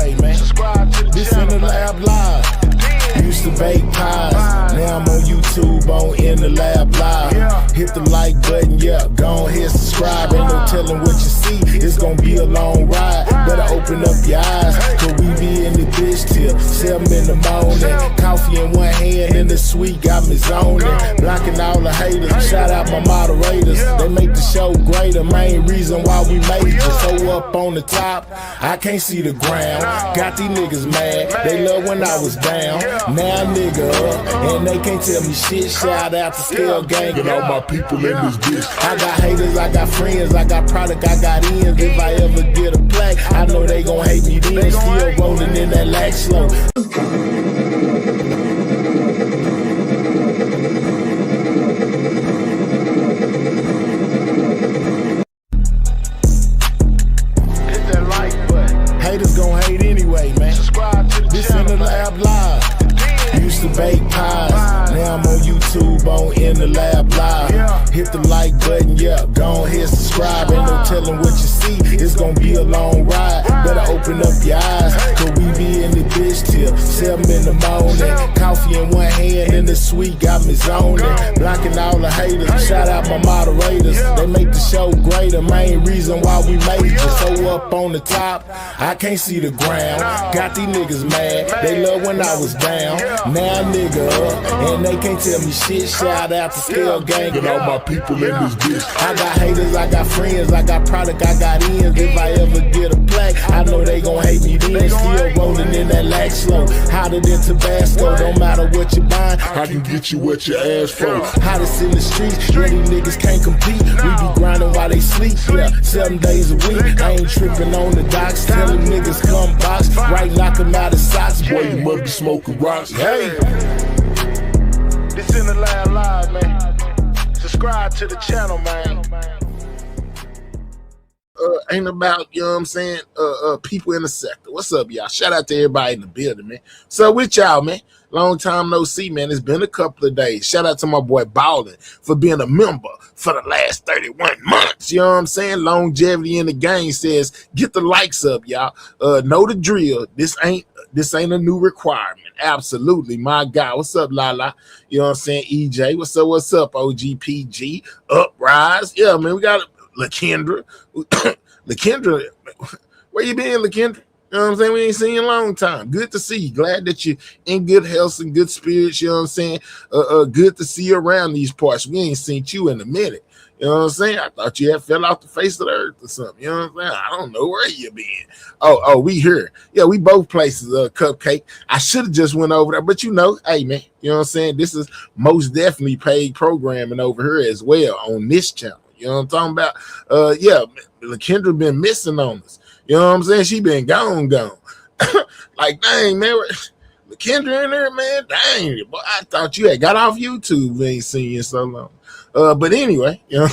anyway, man. This in the lab live. Used to bake pies, now I'm on YouTube on In the Lab Live. Hit the like button, yeah, go ahead subscribe. Ain't no telling what you see, it's gonna be a long ride. Better open up your eyes, cause we be in the bitch till 7 in the morning. Coffee in one hand and the sweet got me zoning. Blocking all the haters, shout out my moderators. They make the show greater, main reason why we made it. So up on the top, I can't see the ground. Got these niggas mad, they love when I was down. Now nigga up, and they can't tell me shit. Shout out to Scale Gang and all my people in this bitch. I got haters, I got friends, I got product, I got ends. If I ever get a plaque, I know they gon' hate me then. Still rolling in that lag slow. Haters gon' hate anyway, man. This in the lab live. Used to bake pies, now I'm on YouTube on In the Lab Live. Hit the like button, yeah, go ahead subscribe. Ain't no telling what you see, it's gonna be a long ride. Better open up your eyes, cause we be in the bitch till 7 in the morning. Coffee in one hand and the sweet got me zoning. Blocking all the haters, shout out my moderators. They make the show greater, main reason why we made it. So up on the top, I can't see the ground. Got these niggas mad, they love when I was down. Now nigga up, and they can't tell me shit. Shout out to Scale Gang and all my people in this bitch. I got haters, I got friends, I got product, I got ends. If I ever get a plaque, I know they gon' hate me then. Still rolling in that lag slow, hotter than Tabasco. Don't matter what you buying, I can get you what you ask for. Hottest in the streets, really niggas can't compete. We be grinding while they sleep, yeah, 7 days a week. I ain't tripping on the docks, telling niggas come box. Right, knock them out of socks, boy, you must be smoking rocks. Hey, this in the lab live, man. Subscribe to the channel, man. Ain't about, you know what I'm saying, people in the sector. What's up, y'all? Shout out to everybody in the building, man. So with y'all, man. Long time no see, man. It's been a couple of days. Shout out to my boy Ballin for being a member for the last 31 months. You know what I'm saying? Longevity in the game says, get the likes up, y'all. Know the drill. This ain't a new requirement. Absolutely, my guy. What's up, Lala? You know what I'm saying? EJ. What's up, OGPG? Uprise. Yeah, man. We got LaKendra. LaKendra, where you been, LaKendra? You know what I'm saying? We ain't seen you in a long time. Good to see you. Glad that you're in good health and good spirits. You know what I'm saying? Good to see you around these parts. We ain't seen you in a minute. You know what I'm saying? I thought you had fell off the face of the earth or something. You know what I'm saying? I don't know where you been. Oh, we here. Yeah, we both places, Cupcake. I should have just went over there, but you know, hey, man, you know what I'm saying? This is most definitely paid programming over here as well on this channel. You know what I'm talking about? Yeah, LaKendra been missing on us. You know what I'm saying? She been gone. Like, dang, man, LaKendra in there, man. Dang, boy, I thought you had got off YouTube. We ain't seen you in so long. But anyway, you know.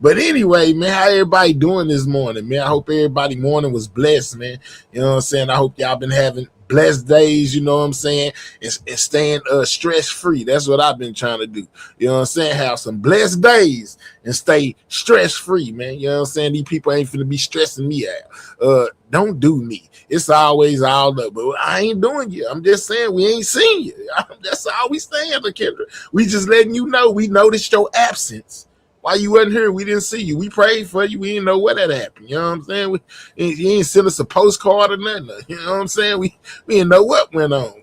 But anyway, man, how everybody doing this morning, man? I hope everybody morning was blessed, man. You know what I'm saying? I hope y'all been having blessed days, you know what I'm saying, and staying stress-free. That's what I've been trying to do. You know what I'm saying? Have some blessed days and stay stress-free, man. You know what I'm saying? These people ain't finna be stressing me out. Don't do me. It's always all up, but I ain't doing you. I'm just saying we ain't seen you. That's all we saying, LaKendra. We just letting you know we noticed your absence. Why you wasn't here? We didn't see you. We prayed for you. We didn't know what had happened. You know what I'm saying? You ain't sent us a postcard or nothing. You know what I'm saying? We didn't know what went on.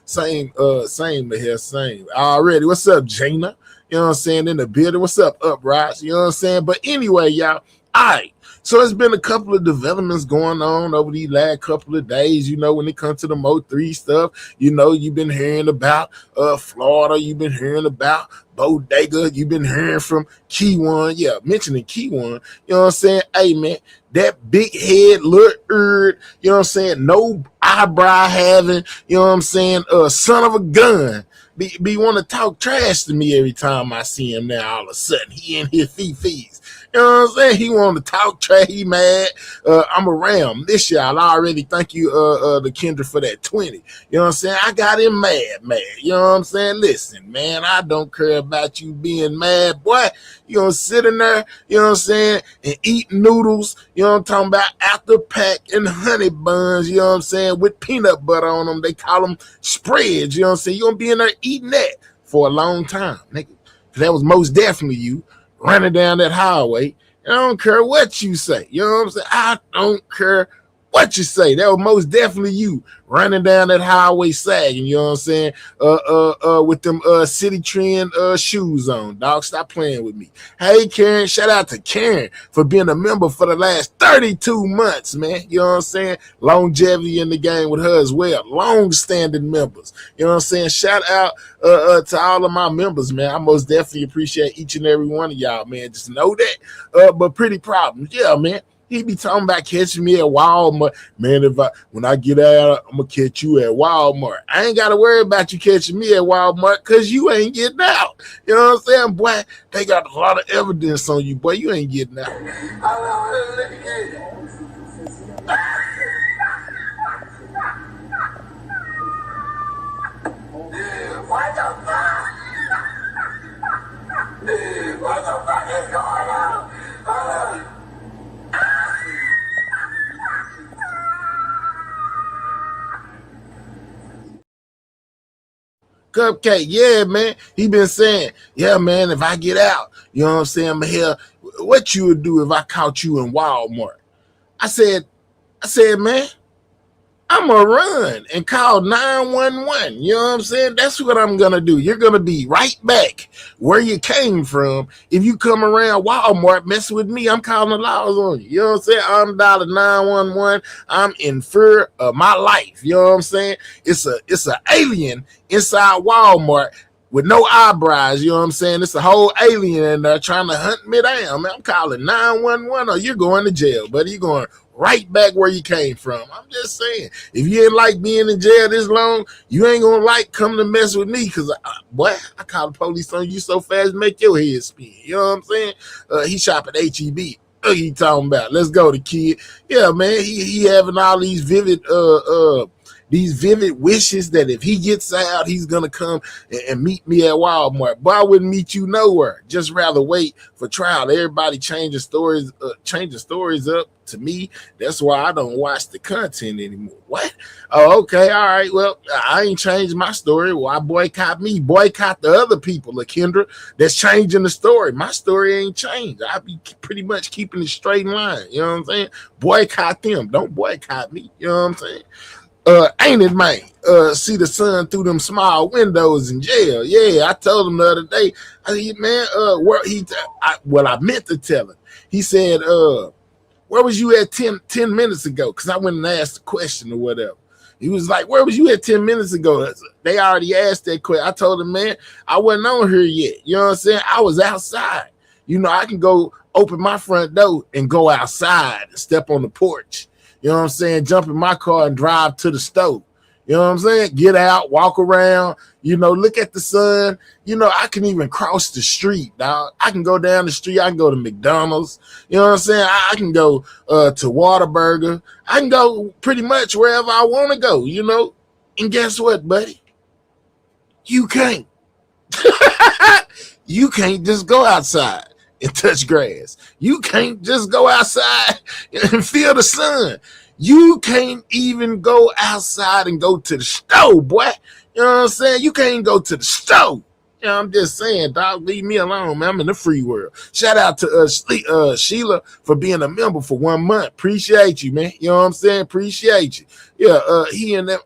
Same here, same. Already. What's up, Jana? You know what I'm saying? In the building. What's up, Uprise? You know what I'm saying? But anyway, y'all. All right. So it's been a couple of developments going on over these last couple of days, you know, when it comes to the Mo3 stuff. You know, you've been hearing about Florida, you've been hearing about Bodega, you've been hearing from Key One. Yeah, mentioning Key One, you know what I'm saying? Hey, man, that big head, little you know what I'm saying? No eyebrow having, you know what I'm saying? Son of a gun. Be want to talk trash to me every time I see him now. All of a sudden, he in his fee-fees. You know what I'm saying? He want to talk trash. He mad. I'm around this y'all. I already thank you, LaKendra, for that 20. You know what I'm saying? I got him mad. You know what I'm saying? Listen, man, I don't care about you being mad, boy. You gonna sit in there, you know what I'm saying, and eat noodles, you know what I'm talking about, after pack and honey buns, you know what I'm saying, with peanut butter on them. They call them spreads, you know what I'm saying. You gonna be in there eating that for a long time, nigga. That was most definitely you running down that highway. I don't care what you say. You know what I'm saying? I don't care what you say. That was most definitely you running down that highway sagging, you know what I'm saying? With them city trend shoes on. Dog, stop playing with me. Hey Karen, shout out to Karen for being a member for the last 32 months, man. You know what I'm saying? Longevity in the game with her as well. Long-standing members. You know what I'm saying? Shout out to all of my members, man. I most definitely appreciate each and every one of y'all, man. Just know that. But pretty problems. Yeah, man. He be talking about catching me at Walmart. Man, when I get out, I'm gonna catch you at Walmart. I ain't gotta worry about you catching me at Walmart because you ain't getting out. You know what I'm saying? Boy, they got a lot of evidence on you, boy. You ain't getting out. What the fuck? What the fuck is going on? Cupcake, yeah, man. He been saying, yeah, man, if I get out, you know what I'm saying, I'm here. What you would do if I caught you in Walmart? I said, man, I'm going to run and call 911. You know what I'm saying? That's what I'm going to do. You're going to be right back where you came from. If you come around Walmart messing with me, I'm calling the laws on you. You know what I'm saying? I'm dialing 911. I'm in fear of my life. You know what I'm saying? It's an alien inside Walmart with no eyebrows. You know what I'm saying? It's a whole alien in there trying to hunt me down. Man, I'm calling 911 or you're going to jail, buddy. You're going right back where you came from. I'm just saying, if you ain't like being in jail this long, you ain't gonna like coming to mess with me, because boy, I call the police on you so fast make your head spin. You know what I'm saying? He shop at HEB. What he talking about? Let's go, the kid. Yeah, man, he having all these vivid wishes that if he gets out, he's gonna come and meet me at Walmart. But I wouldn't meet you nowhere. Just rather wait for trial. Everybody changing stories up. To me, that's why I don't watch the content anymore. What? Oh, okay, all right. Well, I ain't changed my story. Why boycott me? Boycott the other people, Kendra, that's changing the story. My story ain't changed. I be pretty much keeping it straight in line. You know what I'm saying? Boycott them. Don't boycott me. You know what I'm saying? Ain't it, man? See the sun through them small windows in jail. Yeah, I told him the other day. I said, man, I meant to tell him. He said, where was you at 10 minutes ago? Because I went and asked a question or whatever. He was like, where was you at 10 minutes ago? They already asked that question. I told him, man, I wasn't on here yet. You know what I'm saying? I was outside. You know, I can go open my front door and go outside and step on the porch. You know what I'm saying? Jump in my car and drive to the stove. You know what I'm saying? Get out, walk around, you know, look at the sun. You know, I can even cross the street, dog. I can go down the street. I can go to McDonald's. You know what I'm saying? I can go to Whataburger. I can go pretty much wherever I want to go, you know? And guess what, buddy? You can't. You can't just go outside and touch grass. You can't just go outside and feel the sun. You can't even go outside and go to the stove, boy. You know what I'm saying? You can't go to the stove. You know, I'm just saying, dog, leave me alone, man. I'm in the free world. Shout out to Sheila for being a member for 1 month. Appreciate you, man. You know what I'm saying? Appreciate you. Yeah, he and them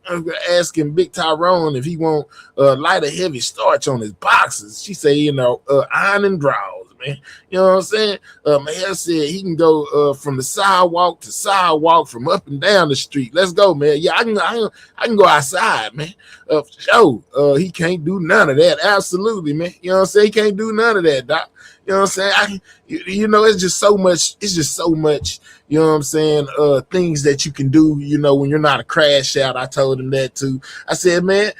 asking Big Tyrone if he want light or heavy starch on his boxes. She say, you know, iron and drawers. Man. You know what I'm saying? Mayor said he can go from the sidewalk to sidewalk, from up and down the street. Let's go, man. Yeah, I can go outside, man. For sure. He can't do none of that. Absolutely, man. You know what I'm saying? He can't do none of that, doc. You know what I'm saying? You know, it's just so much. It's just so much. You know what I'm saying? Things that you can do. You know, when you're not a crash out. I told him that too. I said, man.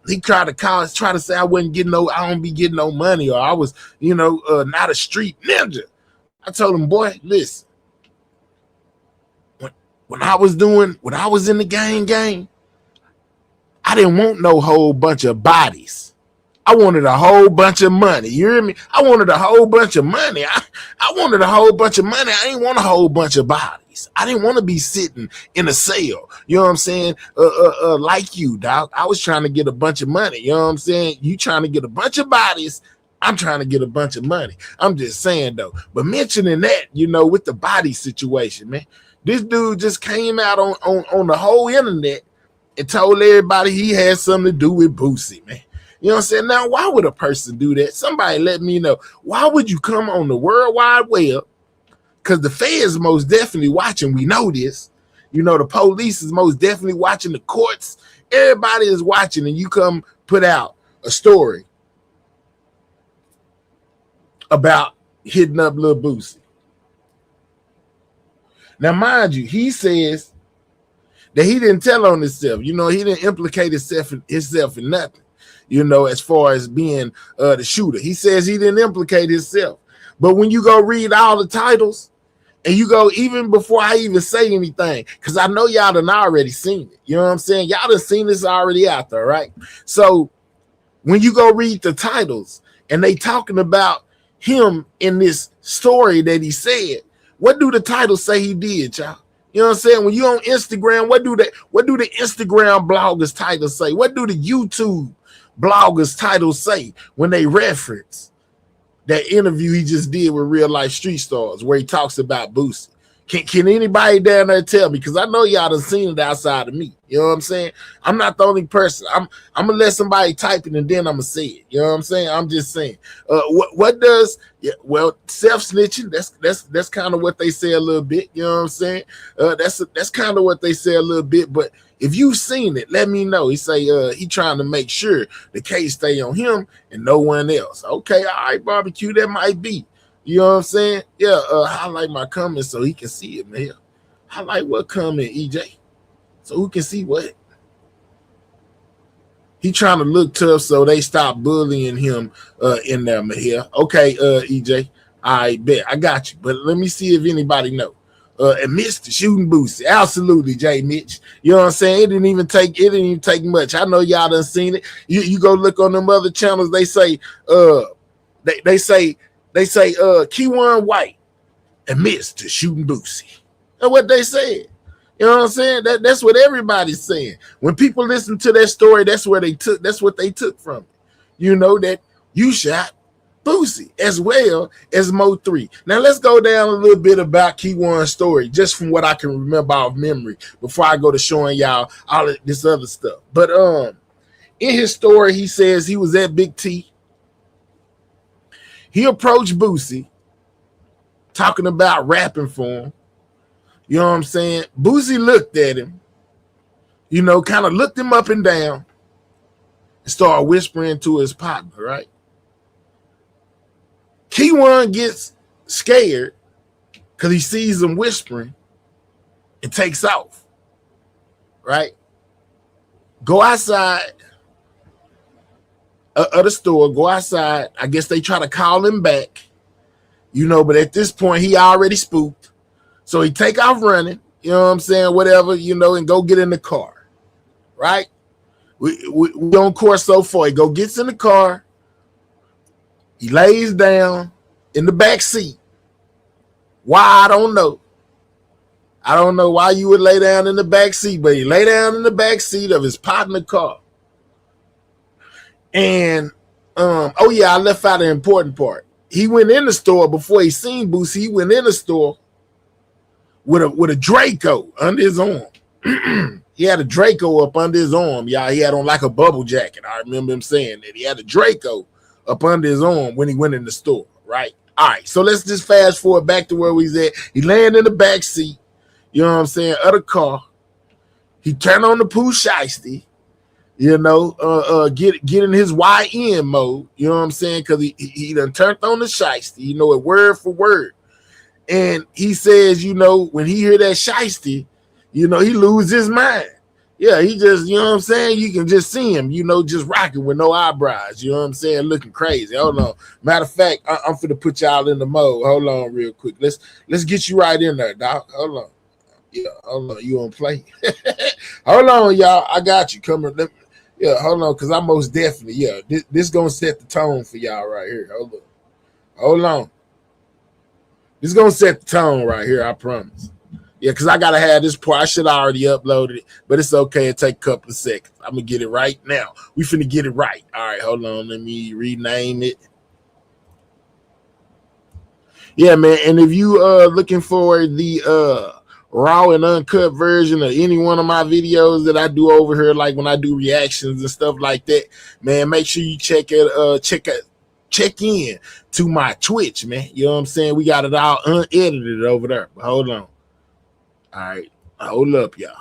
He tried to say I don't be getting no money, or I was, you know, not a street ninja. I told him, boy, listen. When I was in the gang, I didn't want no whole bunch of bodies. I wanted a whole bunch of money. You hear me? I wanted a whole bunch of money. I wanted a whole bunch of money. I didn't want a whole bunch of bodies. I didn't want to be sitting in a cell. You know what I'm saying? Like you, dog. I was trying to get a bunch of money. You know what I'm saying? You trying to get a bunch of bodies. I'm trying to get a bunch of money. I'm just saying, though. But mentioning that, you know, with the body situation, man, this dude just came out on the whole internet and told everybody he had something to do with Boosie, man. You know what I'm saying? Now, why would a person do that? Somebody let me know. Why would you come on the World Wide Web? Because the feds most definitely watching. We know this. You know, the police is most definitely watching. The courts, everybody is watching, and you come put out a story about hitting up Lil Boosie. Now, mind you, he says that he didn't tell on himself. You know, he didn't implicate himself in nothing. You know, as far as being the shooter. He says he didn't implicate himself. But when you go read all the titles, and you go, even before I even say anything, because I know y'all done already seen it. You know what I'm saying? Y'all done seen this already out there, right? So when you go read the titles, and they talking about him in this story that he said, what do the titles say he did, y'all? You know what I'm saying? When you on Instagram, what do the Instagram bloggers titles say? What do the YouTube bloggers titles say when they reference that interview he just did with Real Life Street Stars where he talks about Boosie? Can anybody down there tell me? Because I know y'all done seen it outside of me. You know what I'm saying? I'm not the only person. I'm gonna let somebody type it and then I'm gonna say it. You know what I'm saying? I'm just saying. What does self-snitching? That's kind of what they say a little bit. You know what I'm saying? That's kind of what they say a little bit. But if you've seen it, let me know. He say he trying to make sure the case stay on him and no one else. Okay, all right, barbecue. That might be. You know what I'm saying? Yeah, highlight my comment so he can see it, man. Highlight what comment, EJ? So who can see what? He trying to look tough so they stop bullying him in there, Mahir. Okay, EJ. I bet. I got you. But let me see if anybody know. And Mr. Shooting Boosie. Absolutely, Jay Mitch. You know what I'm saying? It didn't even take much. I know y'all done seen it. You go look on them other channels, they say they say Keyone White admits to shooting Boosie. That's what they said. You know what I'm saying? That's what everybody's saying. When people listen to that story, that's what they took from it. You know, that you shot Boosie as well as Mo3. Now let's go down a little bit about Keywone's story, just from what I can remember off memory, before I go to showing y'all all of this other stuff. But in his story, he says he was at Big T. He approached Boosie, talking about rapping for him. You know what I'm saying? Boosie looked at him, you know, kind of looked him up and down, and started whispering to his partner, right? Keyone gets scared because he sees him whispering and takes off, right? Go outside of the store, go outside. I guess they try to call him back, you know, but at this point, he already spooked. So he take off running, you know what I'm saying, whatever, you know, and go get in the car, right? We on course so far. He gets in the car. He lays down in the back seat. Why, I don't know. I don't know why you would lay down in the back seat, but he lay down in the back seat of his partner car. And, oh yeah, I left out an important part. He went in the store before he seen Boosie. He went in the store with a Draco under his arm. He had a Draco up under his arm. Yeah, he had on like a bubble jacket. I remember him saying that. He had a Draco up under his arm when he went in the store, right? All right, so let's just fast forward back to where he's at. He laying in the back seat, you know what I'm saying, of the car. He turned on the Pooh Shiesty, you know, get in his YN mode, you know what I'm saying, because he done turned on the Shiesty, you know it word for word. And he says, you know, when he hear that Shiesty, you know, he lose his mind. Yeah, he just, you know what I'm saying? You can just see him, you know, just rocking with no eyebrows. You know what I'm saying? Looking crazy. Hold on. Matter of fact, I'm finna put y'all in the mode. Hold on real quick. Let's get you right in there, Doc. Hold on. Yeah, hold on. You want to play? Hold on, y'all. I got you. Come on. Yeah, hold on, because I most definitely, yeah, this gonna set the tone for y'all right here. Hold on. This gonna set the tone right here, I promise. Yeah, because I gotta have this part. I should have already uploaded it, but it's okay. It take a couple of seconds. I'm gonna get it right now. We finna get it right. All right, hold on. Let me rename it. Yeah, man. And if you looking for the raw and uncut version of any one of my videos that I do over here, like when I do reactions and stuff like that, man, make sure you check in to my Twitch, man. You know what I'm saying? We got it all unedited over there. But hold on. All right. Hold up, y'all.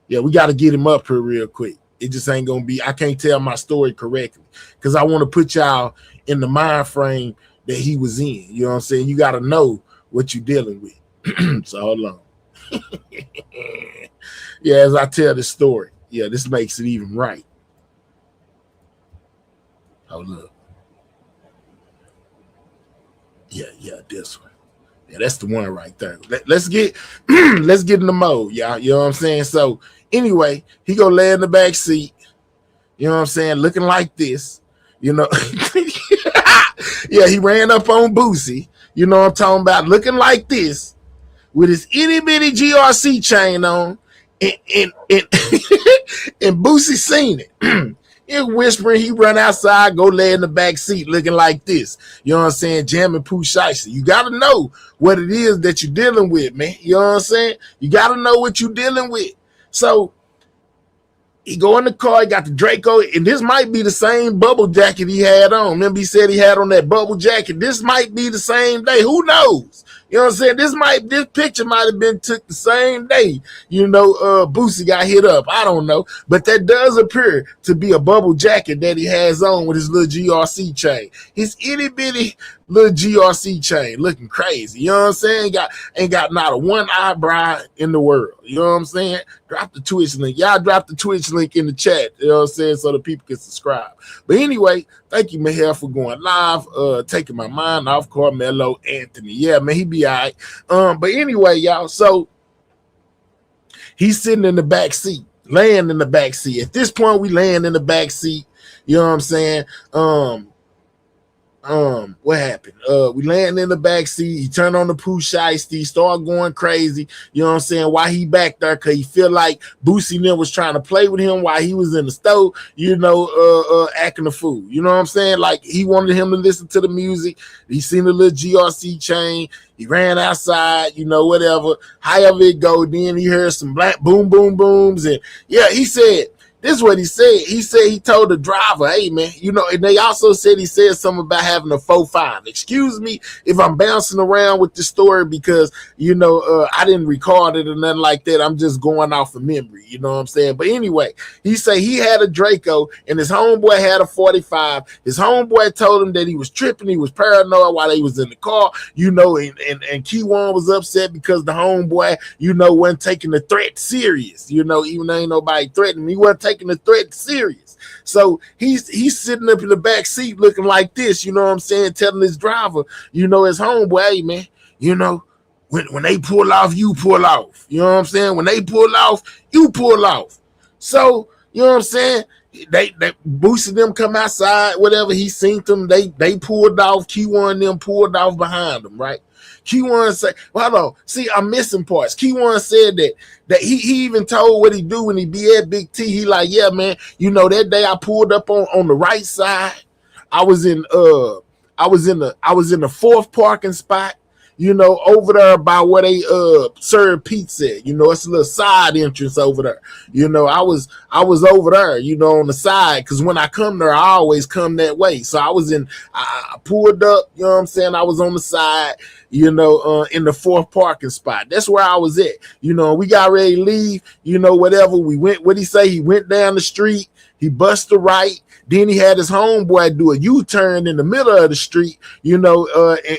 Yeah, we got to get him up here real quick. It just ain't going to be, I can't tell my story correctly because I want to put y'all in the mind frame that he was in. You know what I'm saying? You got to know what you're dealing with. So hold on. Yeah, as I tell the story, yeah, this makes it even right. Hold up. Yeah, this one. Yeah, that's the one right there. Let's get let's get in the mode, y'all. You know what I'm saying? So anyway, he gonna lay in the back seat. You know what I'm saying? Looking like this. You know, yeah, he ran up on Boosie. You know what I'm talking about? Looking like this with his itty bitty GRC chain on, and and Boosie seen it. And whispering, he run outside, go lay in the back seat looking like this. You know what I'm saying? Jamming Pooh Shiesty. You got to know what it is that you're dealing with, man. You know what I'm saying? You got to know what you're dealing with. So he go in the car, he got the Draco, and this might be the same bubble jacket he had on. Remember he said he had on that bubble jacket. This might be the same day. Who knows? You know what I'm saying? This picture might have been took the same day, you know, Boosie got hit up. I don't know. But that does appear to be a bubble jacket that he has on with his little GRC chain. His itty bitty little GRC chain looking crazy. You know what I'm saying? Ain't got not a one eyebrow in the world. You know what I'm saying? Drop the Twitch link. Y'all drop the Twitch link in the chat. You know what I'm saying? So the people can subscribe. But anyway, thank you, Mahel, for going live, taking my mind off Carmelo Anthony. Yeah, man, he be all right. But anyway, y'all, so he's sitting in the back seat, laying in the back seat. At this point, we laying in the back seat. You know what I'm saying? What happened? We landed in the back seat. He turned on the Pooh Shiesty, started going crazy. You know what I'm saying? Why he back there? Cause he feel like Boosie then was trying to play with him while he was in the stove, you know, acting a fool. You know what I'm saying? Like he wanted him to listen to the music. He seen the little GRC chain. He ran outside, you know, whatever. However it go, then he heard some black boom, boom, booms. And yeah, he said, this is what he said. He said he told the driver, hey, man, you know, and they also said he said something about having a 4.5. Excuse me if I'm bouncing around with the story because, you know, I didn't record it or nothing like that. I'm just going off of memory. You know what I'm saying? But anyway, he said he had a Draco and his homeboy had a 45. His homeboy told him that he was tripping. He was paranoid while he was in the car, you know, and Keywan was upset because the homeboy, you know, wasn't taking the threat serious. You know, even though ain't nobody threatening him, he wasn't taking the threat serious. So he's sitting up in the back seat looking like this, you know what I'm saying, telling his driver, you know, his homeboy, hey, man, you know, when they pull off, you pull off. You know what I'm saying? When they pull off, you pull off. So, you know what I'm saying? They boosted them come outside, whatever. He seen them. They pulled off. Keywan them pulled off behind them, right? Keywan said, well, hold on. See, I'm missing parts. Keywan said that he even told what he do when he be at Big T. He like, yeah, man, you know, that day I pulled up on the right side. I was in the fourth parking spot, you know, over there by where they serve pizza. You know, it's a little side entrance over there. You know, I was over there, you know, on the side, because when I come there, I always come that way. So I pulled up, you know what I'm saying? I was on the side, you know, in the fourth parking spot. That's where I was at. You know, we got ready to leave, you know, whatever. We went, what he say? He went down the street, he busted right. Then he had his homeboy do a U-turn in the middle of the street, you know,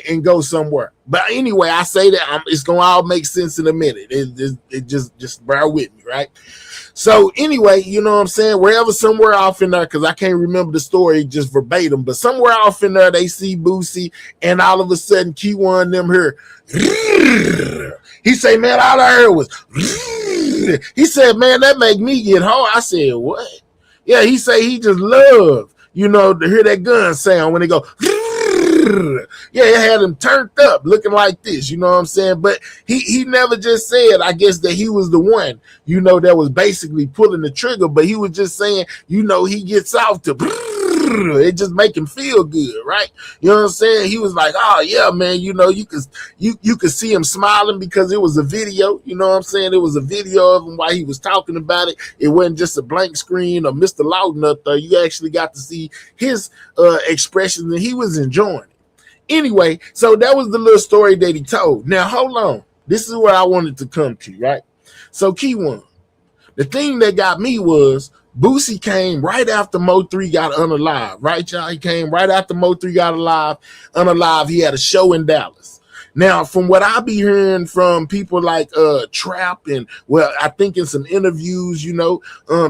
and go somewhere. But anyway, I say that it's going to all make sense in a minute. It just bear with me, right? So anyway, you know what I'm saying? Wherever, somewhere off in there, because I can't remember the story just verbatim, but somewhere off in there, they see Boosie, and all of a sudden, Keywan them here. He say, man, all I heard was, he said, man, that make me get hard. I said, what? Yeah, he say he just loved, you know, to hear that gun sound when they go. Yeah, it had him turned up, looking like this. You know what I'm saying? But he never just said, I guess, that he was the one, you know, that was basically pulling the trigger. But he was just saying, you know, he gets off to. It just make him feel good, right? You know what I'm saying? He was like, oh yeah, man, you know, you could see him smiling because it was a video. You know what I'm saying? It was a video of him while he was talking about it. It wasn't just a blank screen or Mr. Loudon up there. You actually got to see his expressions, and he was enjoying it. Anyway, so that was the little story that he told. Now hold on, this is where I wanted to come to, right? So Key One, the thing that got me was Boosie came right after Mo3 got unalive, right, y'all? He came right after Mo3 got unalive. He had a show in Dallas. Now, from what I be hearing from people like Trap and, well, I think in some interviews, you know,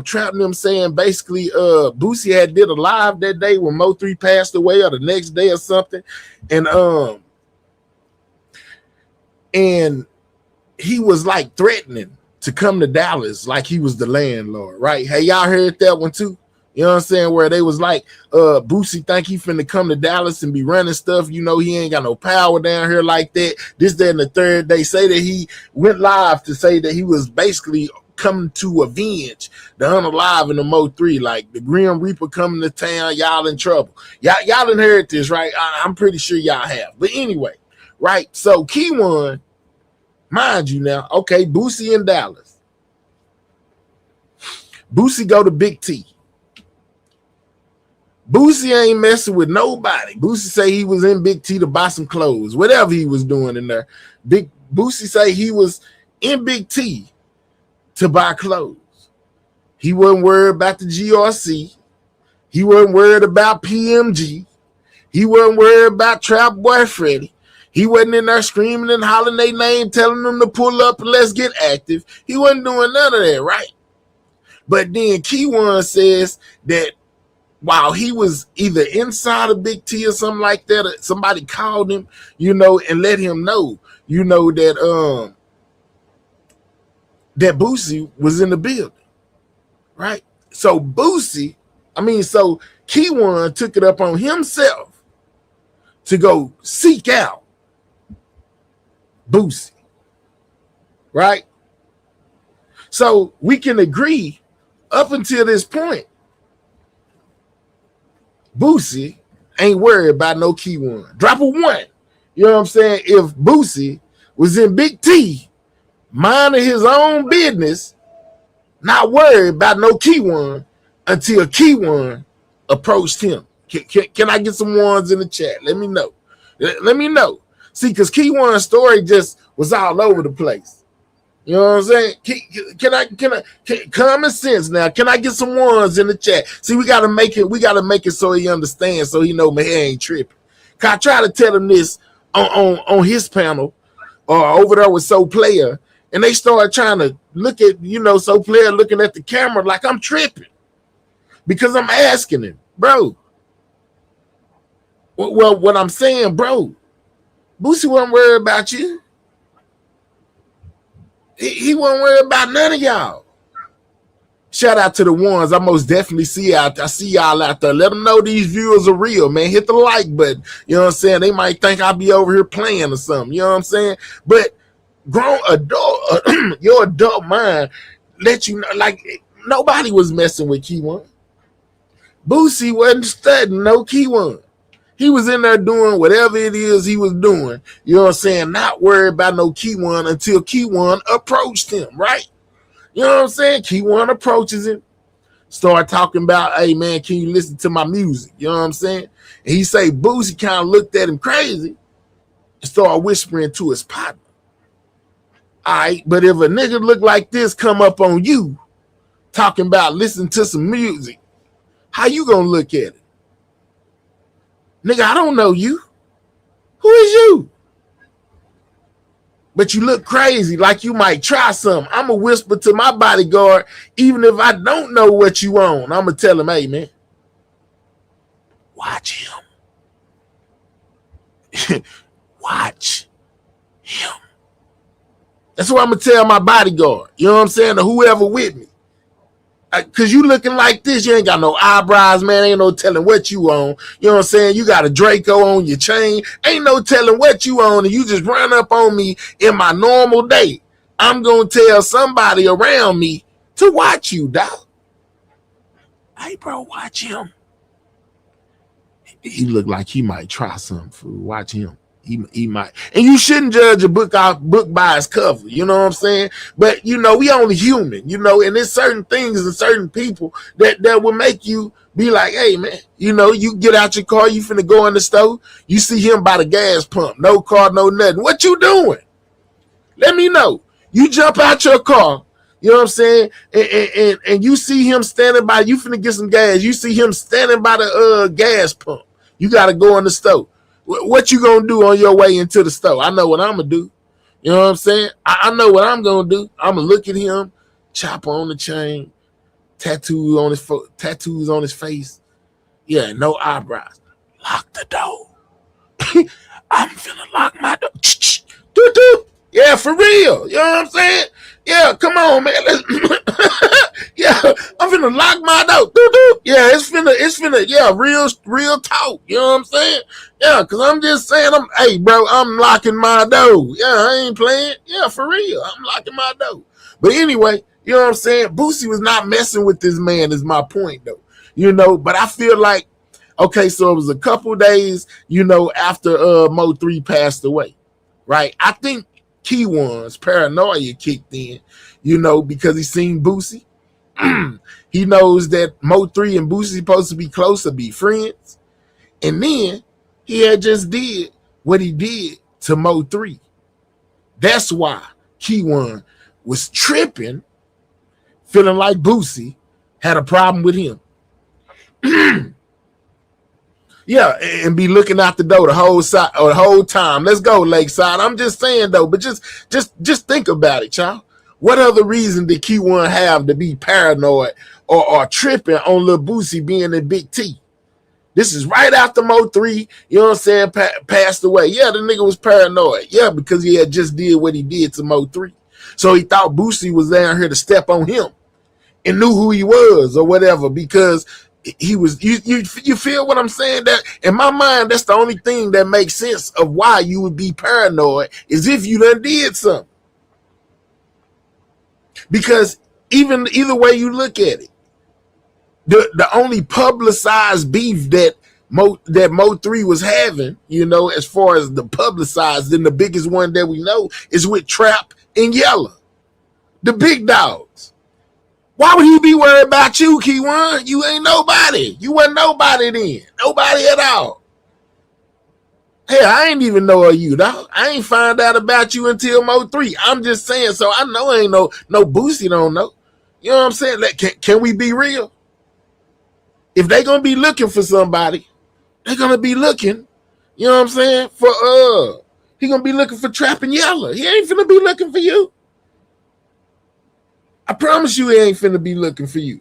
Trap and them saying basically Boosie had did a live that day when Mo3 passed away or the next day or something. And he was like threatening to come to Dallas like he was the landlord, right? Hey, y'all heard that one too? You know what I'm saying? Where they was like, Boosie think he finna come to Dallas and be running stuff. You know, he ain't got no power down here like that. This, that, and the third. They say that he went live to say that he was basically coming to avenge the unalive in the Mo3, like the Grim Reaper coming to town, y'all in trouble. Y'all done heard this, right? I'm pretty sure y'all have. But anyway, right? So Key One, mind you now, okay, Boosie in Dallas. Boosie go to Big T. Boosie ain't messing with nobody. Boosie say he was in Big T to buy some clothes, whatever he was doing in there. Boosie say he was in Big T to buy clothes. He wasn't worried about the GRC. He wasn't worried about PMG. He wasn't worried about Trap Boy Freddy. He wasn't in there screaming and hollering their name, telling them to pull up and let's get active. He wasn't doing none of that, right? But then Key One says that while he was either inside of Big T or something like that, or somebody called him, you know, and let him know, you know, that that Boosie was in the building, right? So so Key One took it up on himself to go seek out Boosie, right? So we can agree up until this point, Boosie ain't worried about no Key One. Drop a one. You know what I'm saying? If Boosie was in Big T, minding his own business, not worried about no Key One until Key One approached him. Can I get some ones in the chat? Let me know. Let me know. See, because Key One's story just was all over the place. You know what I'm saying? Can I common sense now? Can I get some ones in the chat? See, we gotta make it so he understands, so he know my hair ain't tripping. Cause I try to tell him this on his panel or over there with So Player, and they start trying to look at, you know, So Player looking at the camera like I'm tripping. Because I'm asking him, bro. Well, what I'm saying, bro, Boosie wasn't worried about you. He wasn't worried about none of y'all. Shout out to the ones I most definitely see out there. I see y'all out there. Let them know these viewers are real, man. Hit the like button. You know what I'm saying? They might think I'll be over here playing or something. You know what I'm saying? But grown adult, your adult mind let you know, like, nobody was messing with Key One. Boosie wasn't studying no Key One. He was in there doing whatever it is he was doing, you know what I'm saying? Not worried about no Key One until Key One approached him, right? You know what I'm saying? Key One approaches him, start talking about, hey, man, can you listen to my music? You know what I'm saying? And he say Boosie kind of looked at him crazy and started whispering to his partner. All right, but if a nigga look like this come up on you talking about listening to some music, how you gonna look at it? Nigga, I don't know you. Who is you? But you look crazy, like you might try something. I'm going to whisper to my bodyguard, even if I don't know what you on. I'm going to tell him, hey, man, watch him. Watch him. That's what I'm going to tell my bodyguard. You know what I'm saying? Or whoever with me. Cause you looking like this, you ain't got no eyebrows, man. Ain't no telling what you on. You know what I'm saying? You got a Draco on your chain. Ain't no telling what you on, and you just run up on me in my normal day. I'm gonna tell somebody around me to watch you, dog. Hey, bro, watch him. He look like he might try something. Fool. Watch him. He might, and you shouldn't judge a book by its cover. You know what I'm saying? But you know, we only human. You know, and there's certain things and certain people that will make you be like, hey man, you know, you get out your car, you finna go in the store, you see him by the gas pump, no car, no nothing. What you doing? Let me know. You jump out your car. You know what I'm saying? And you see him standing by. You finna get some gas. You see him standing by the gas pump. You gotta go in the store. What you gonna do on your way into the store? I know what I'm gonna do. You know what I'm saying? I know what I'm gonna do. I'm gonna look at him, chopper on the chain, tattoos on his face. Yeah, no eyebrows. Lock the door. I'm finna lock my door. Yeah, for real. You know what I'm saying? Yeah, come on, man. Yeah, I'm finna lock my door. Yeah, it's finna, yeah, real talk. You know what I'm saying? Yeah, cause I'm just saying, hey, bro, I'm locking my door. Yeah, I ain't playing. Yeah, for real. I'm locking my door. But anyway, you know what I'm saying? Boosie was not messing with this man, is my point, though. You know, but I feel like, okay, so it was a couple days, you know, after Mo3 passed away, right? I think Key One's paranoia kicked in, you know, because he seen Boosie. He knows that Mo3 and Boosie supposed to be close or be friends. And then he had just did what he did to Mo3. That's why Key One was tripping, feeling like Boosie had a problem with him. Yeah, and be looking out the door the whole time. Let's go, Lakeside. I'm just saying though, but just think about it, y'all. What other reason did Key One have to be paranoid or tripping on Lil Boosie being in Big T? This is right after Mo3, you know what I'm saying, passed away. Yeah, the nigga was paranoid. Yeah, because he had just did what he did to Mo3. So he thought Boosie was down here to step on him and knew who he was or whatever, because he was, you feel what I'm saying? That in my mind, that's the only thing that makes sense of why you would be paranoid, is if you done did something. Because either way you look at it, the only publicized beef that Mo3 was having, you know, as far as the publicized, then the biggest one that we know is with Trap and Yella, the big dogs. Why would he be worried about you, Key One? You ain't nobody. You wasn't nobody then. Nobody at all. Hell, I ain't even know of you, dog. I ain't find out about you until Mo3. I'm just saying, so I know ain't no Boosie don't know. You know what I'm saying? Like, can we be real? If they gonna be looking for somebody, they gonna be looking, you know what I'm saying, for he gonna be looking for Trap and Yella. He ain't finna be looking for you. I promise you he ain't finna be looking for you.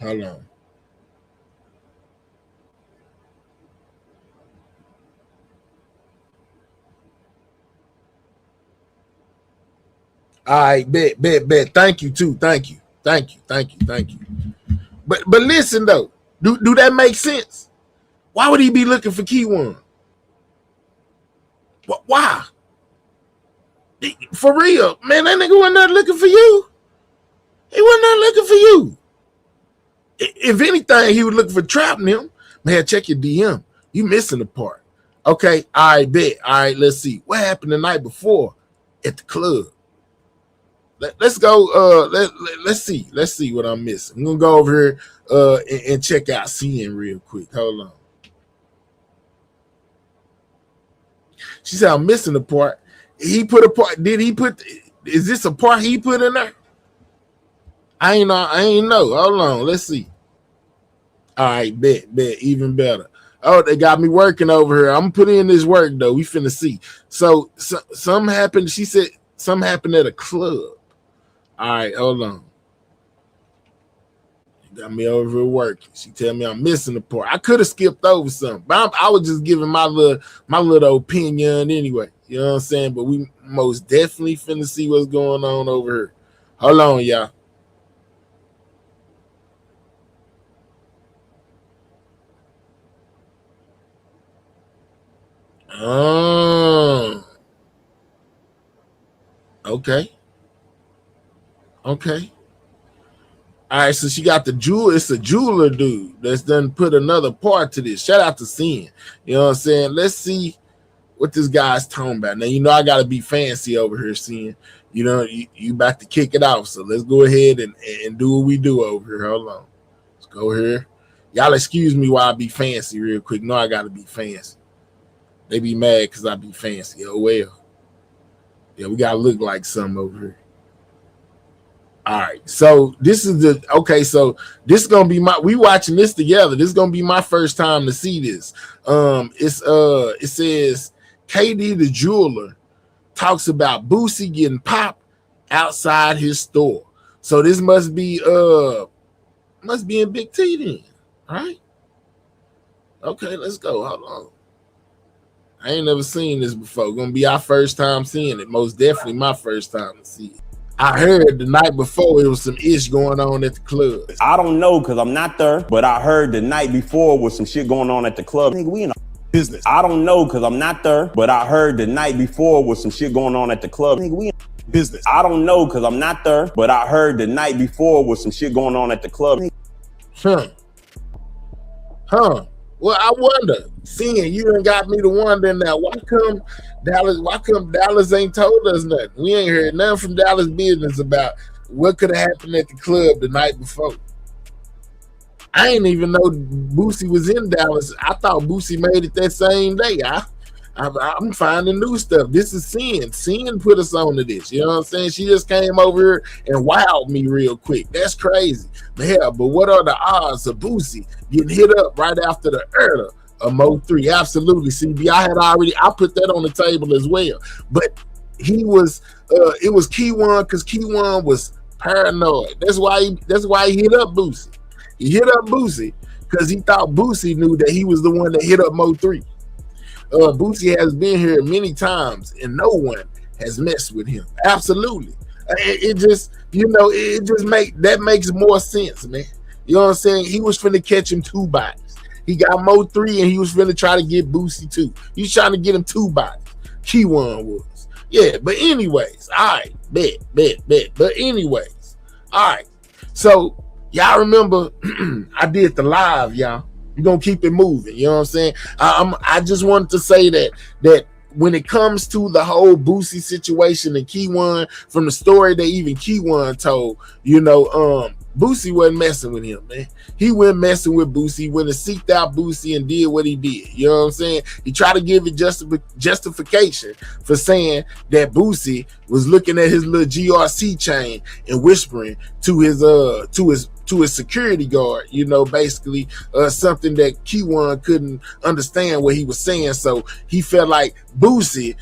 Hold on. All right, bet. Thank you too. Thank you. But listen though, do that make sense? Why would he be looking for Key One? Why? For real, man, that nigga wasn't not looking for you. He wasn't not looking for you. If anything, he was looking for trapping him. Man, check your DM. You missing the part. Okay, all right, bet. All right, let's see. What happened the night before at the club? Let's go. Let's see what I'm missing. I'm gonna go over here and check out CN real quick. Hold on. She said I'm missing the part. He put a part. Did he put? Is this a part he put in there? I ain't know. Hold on. Let's see. All right, bet. Even better. Oh, they got me working over here. I'm putting in this work though. We finna see. So something happened. She said something happened at a club. All right, hold on. You got me over here working. She tell me I'm missing the part. I could have skipped over something, but I was just giving my little opinion anyway. You know what I'm saying? But we most definitely finna see what's going on over here. Hold on, y'all. Oh, okay. Okay. All right, so she got the jewel. It's a jeweler dude that's done put another part to this. Shout out to Sin. You know what I'm saying? Let's see what this guy's talking about. Now, you know, I got to be fancy over here, Sin. You know, you about to kick it off. So let's go ahead and do what we do over here. Hold on. Let's go here. Y'all excuse me while I be fancy real quick. No, I got to be fancy. They be mad because I be fancy. Oh, well. Yeah, we got to look like something over here. All right, so this is the okay. So this is gonna be we watching this together. This is gonna be my first time to see this. It says KD the jeweler talks about Boosie getting popped outside his store. So this must be in Big T then, right? Okay, let's go. Hold on. I ain't never seen this before. Gonna be our first time seeing it. Most definitely my first time to see it. I heard the night before it was some ish going on at the club. I don't know because I'm not there, but I heard the night before was some shit going on at the club. Nigga, we in business. I don't know because I'm not there, but I heard the night before was some shit going on at the club. Nigga, we in business. I don't know because I'm not there, but I heard the night before was some shit going on at the club. Huh. Well, I wonder, seeing you done got me to wonder now, why come Dallas ain't told us nothing? We ain't heard nothing from Dallas business about what could have happened at the club the night before. I ain't even know Boosie was in Dallas. I thought Boosie made it that same day. I'm finding new stuff. This is Sin. Sin put us on to this. You know what I'm saying? She just came over here and wowed me real quick. That's crazy. But what are the odds of Boosie getting hit up right after the murder of Mo 3? Absolutely. CB, I put that on the table as well. But it was Key1 because Key1 was paranoid. That's why he hit up Boosie. He hit up Boosie because he thought Boosie knew that he was the one that hit up Mo 3. Boosie has been here many times and no one has messed with him. Absolutely. It just makes more sense, man. You know what I'm saying? He was finna catch him 2 bodies. He got Mo 3 and he was finna try to get Boosie 2. He's trying to get him 2 bodies. Key1 was. Yeah, but anyways, all right, bet. But anyways, all right. So y'all remember I did the live, y'all. You're gonna keep it moving, you know what I'm saying? I just wanted to say that when it comes to the whole Boosie situation and Key1, from the story that even Key1 told, Boosie wasn't messing with him, man. He wasn't messing with Boosie. He went and seeked out Boosie and did what he did. You know what I'm saying? He tried to give it justification for saying that Boosie was looking at his little GRC chain and whispering to his security guard, basically something that Key1 couldn't understand what he was saying. So he felt like Boosie,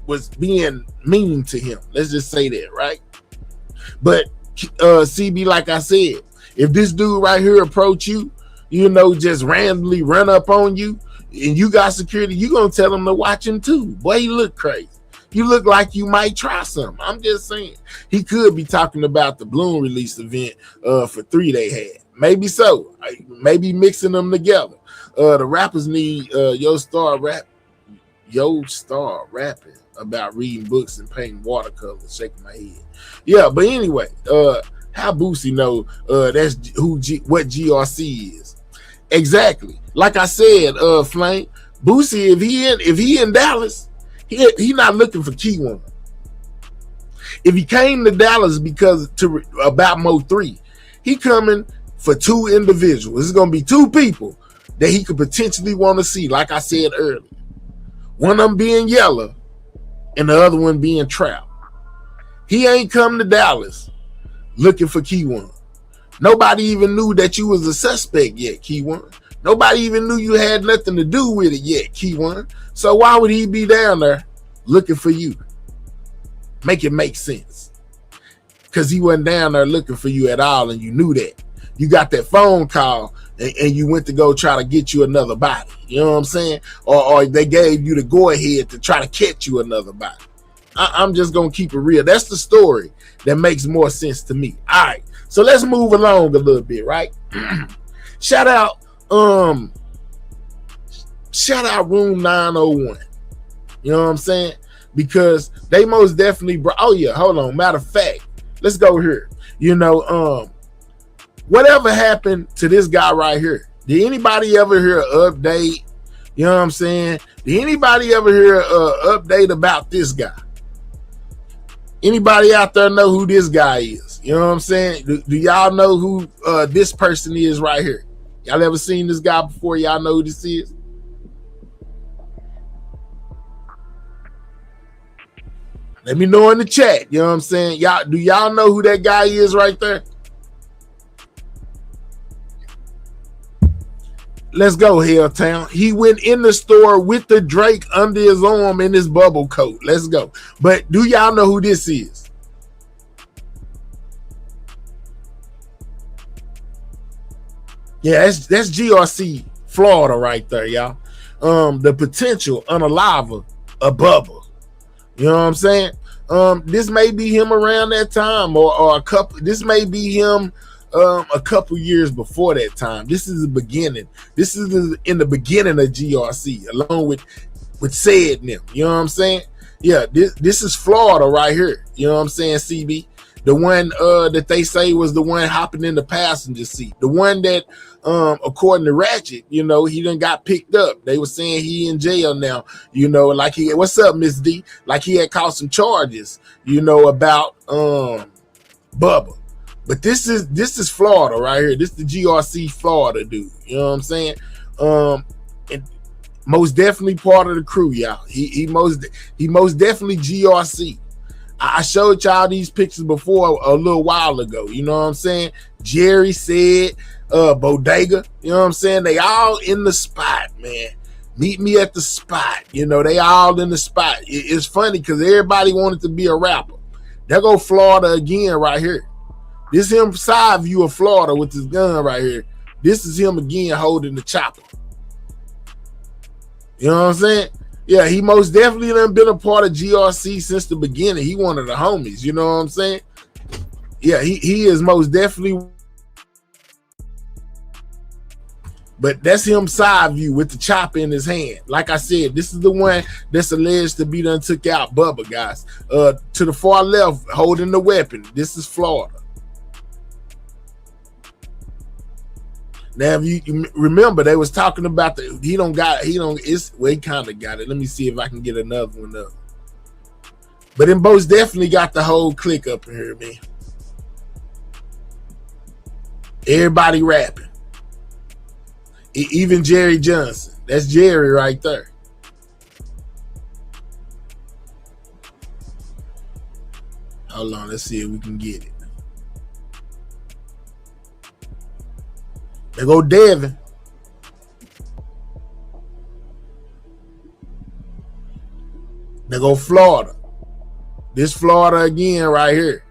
was being mean to him. Let's just say that, right? But CB, like I said, if this dude right here approach you, just randomly run up on you and you got security, you gonna tell him to watch him too. Boy, you look crazy. You look like you might try something. I'm just saying. He could be talking about the Bloom release event for 3 they had. Maybe so. Maybe mixing them together. The rappers need Yo Star rapping about reading books and painting watercolors, shaking my head. Yeah, but anyway, how Boosie know that's what GRC is? Exactly. Like I said, Flame, Boosie, if he in Dallas, he not looking for Key1. If he came to Dallas about Mo 3, he coming for 2 individuals. It's gonna be 2 people that he could potentially want to see, like I said earlier. One of them being Yella and the other one being Trout. He ain't come to Dallas looking for Key1. Nobody even knew that you was a suspect yet, Key1. Nobody even knew you had nothing to do with it yet, Key1. So why would he be down there looking for you? Make it make sense. Because he wasn't down there looking for you at all, and you knew that. You got that phone call and you went to go try to get you another body. You know what I'm saying? Or they gave you the go-ahead to try to catch you another body. I'm just going to keep it real. That's the story that makes more sense to me. All right. So let's move along a little bit, right? Shout out shout out Room 901. You know what I'm saying? Because they most definitely brought, oh yeah, hold on. Matter of fact, let's go here. You know, whatever happened to this guy right here? Did anybody ever hear an update? You know what I'm saying? Did anybody ever hear an update about this guy? Anybody out there know who this guy is? You know what I'm saying? Do y'all know who this person is right here? Y'all ever seen this guy before? Y'all know who this is? Let me know in the chat. You know what I'm saying? Do y'all know who that guy is right there? Let's go, Helltown. He went in the store with the Drake under his arm in his bubble coat. Let's go. But do y'all know who this is? Yeah, that's GRC Florida right there, y'all. The potential unalive a bubble. You know what I'm saying? This may be him around that time, or a couple. This may be him a couple years before that time. This is the beginning. This is in the beginning of GRC, along with said them. You know what I'm saying? Yeah, this is Florida right here. You know what I'm saying, CB? The one that they say was the one hopping in the passenger seat. The one that, according to Ratchet, you know, he done got picked up. They were saying he in jail now. You know, like what's up, Miss D? Like he had caught some charges, you know, about Bubba. But this is Florida right here. This is the GRC Florida dude. You know what I'm saying? And most definitely part of the crew, y'all. He most definitely GRC. I showed y'all these pictures before a little while ago. You know what I'm saying? Jerry said, Bodega. You know what I'm saying? They all in the spot, man. Meet me at the spot. You know, they all in the spot. It's funny because everybody wanted to be a rapper. There go Florida again right here. This him side view of Florida with his gun right here. This is him again holding the chopper. You know what I'm saying? Yeah, he most definitely done been a part of GRC since the beginning. He one of the homies. You know what I'm saying? Yeah, he is most definitely. But that's him side view with the chopper in his hand. Like I said, this is the one that's alleged to be done took out Bubba, guys. To the far left, holding the weapon. This is Florida. Now, if you remember, they was talking about he kind of got it. Let me see if I can get another one up. But then most definitely got the whole clique up in here, man. Everybody rapping. Even Jerry Johnson. That's Jerry right there. Hold on, let's see if we can get it. There go Devin. There go Florida. This Florida again right here.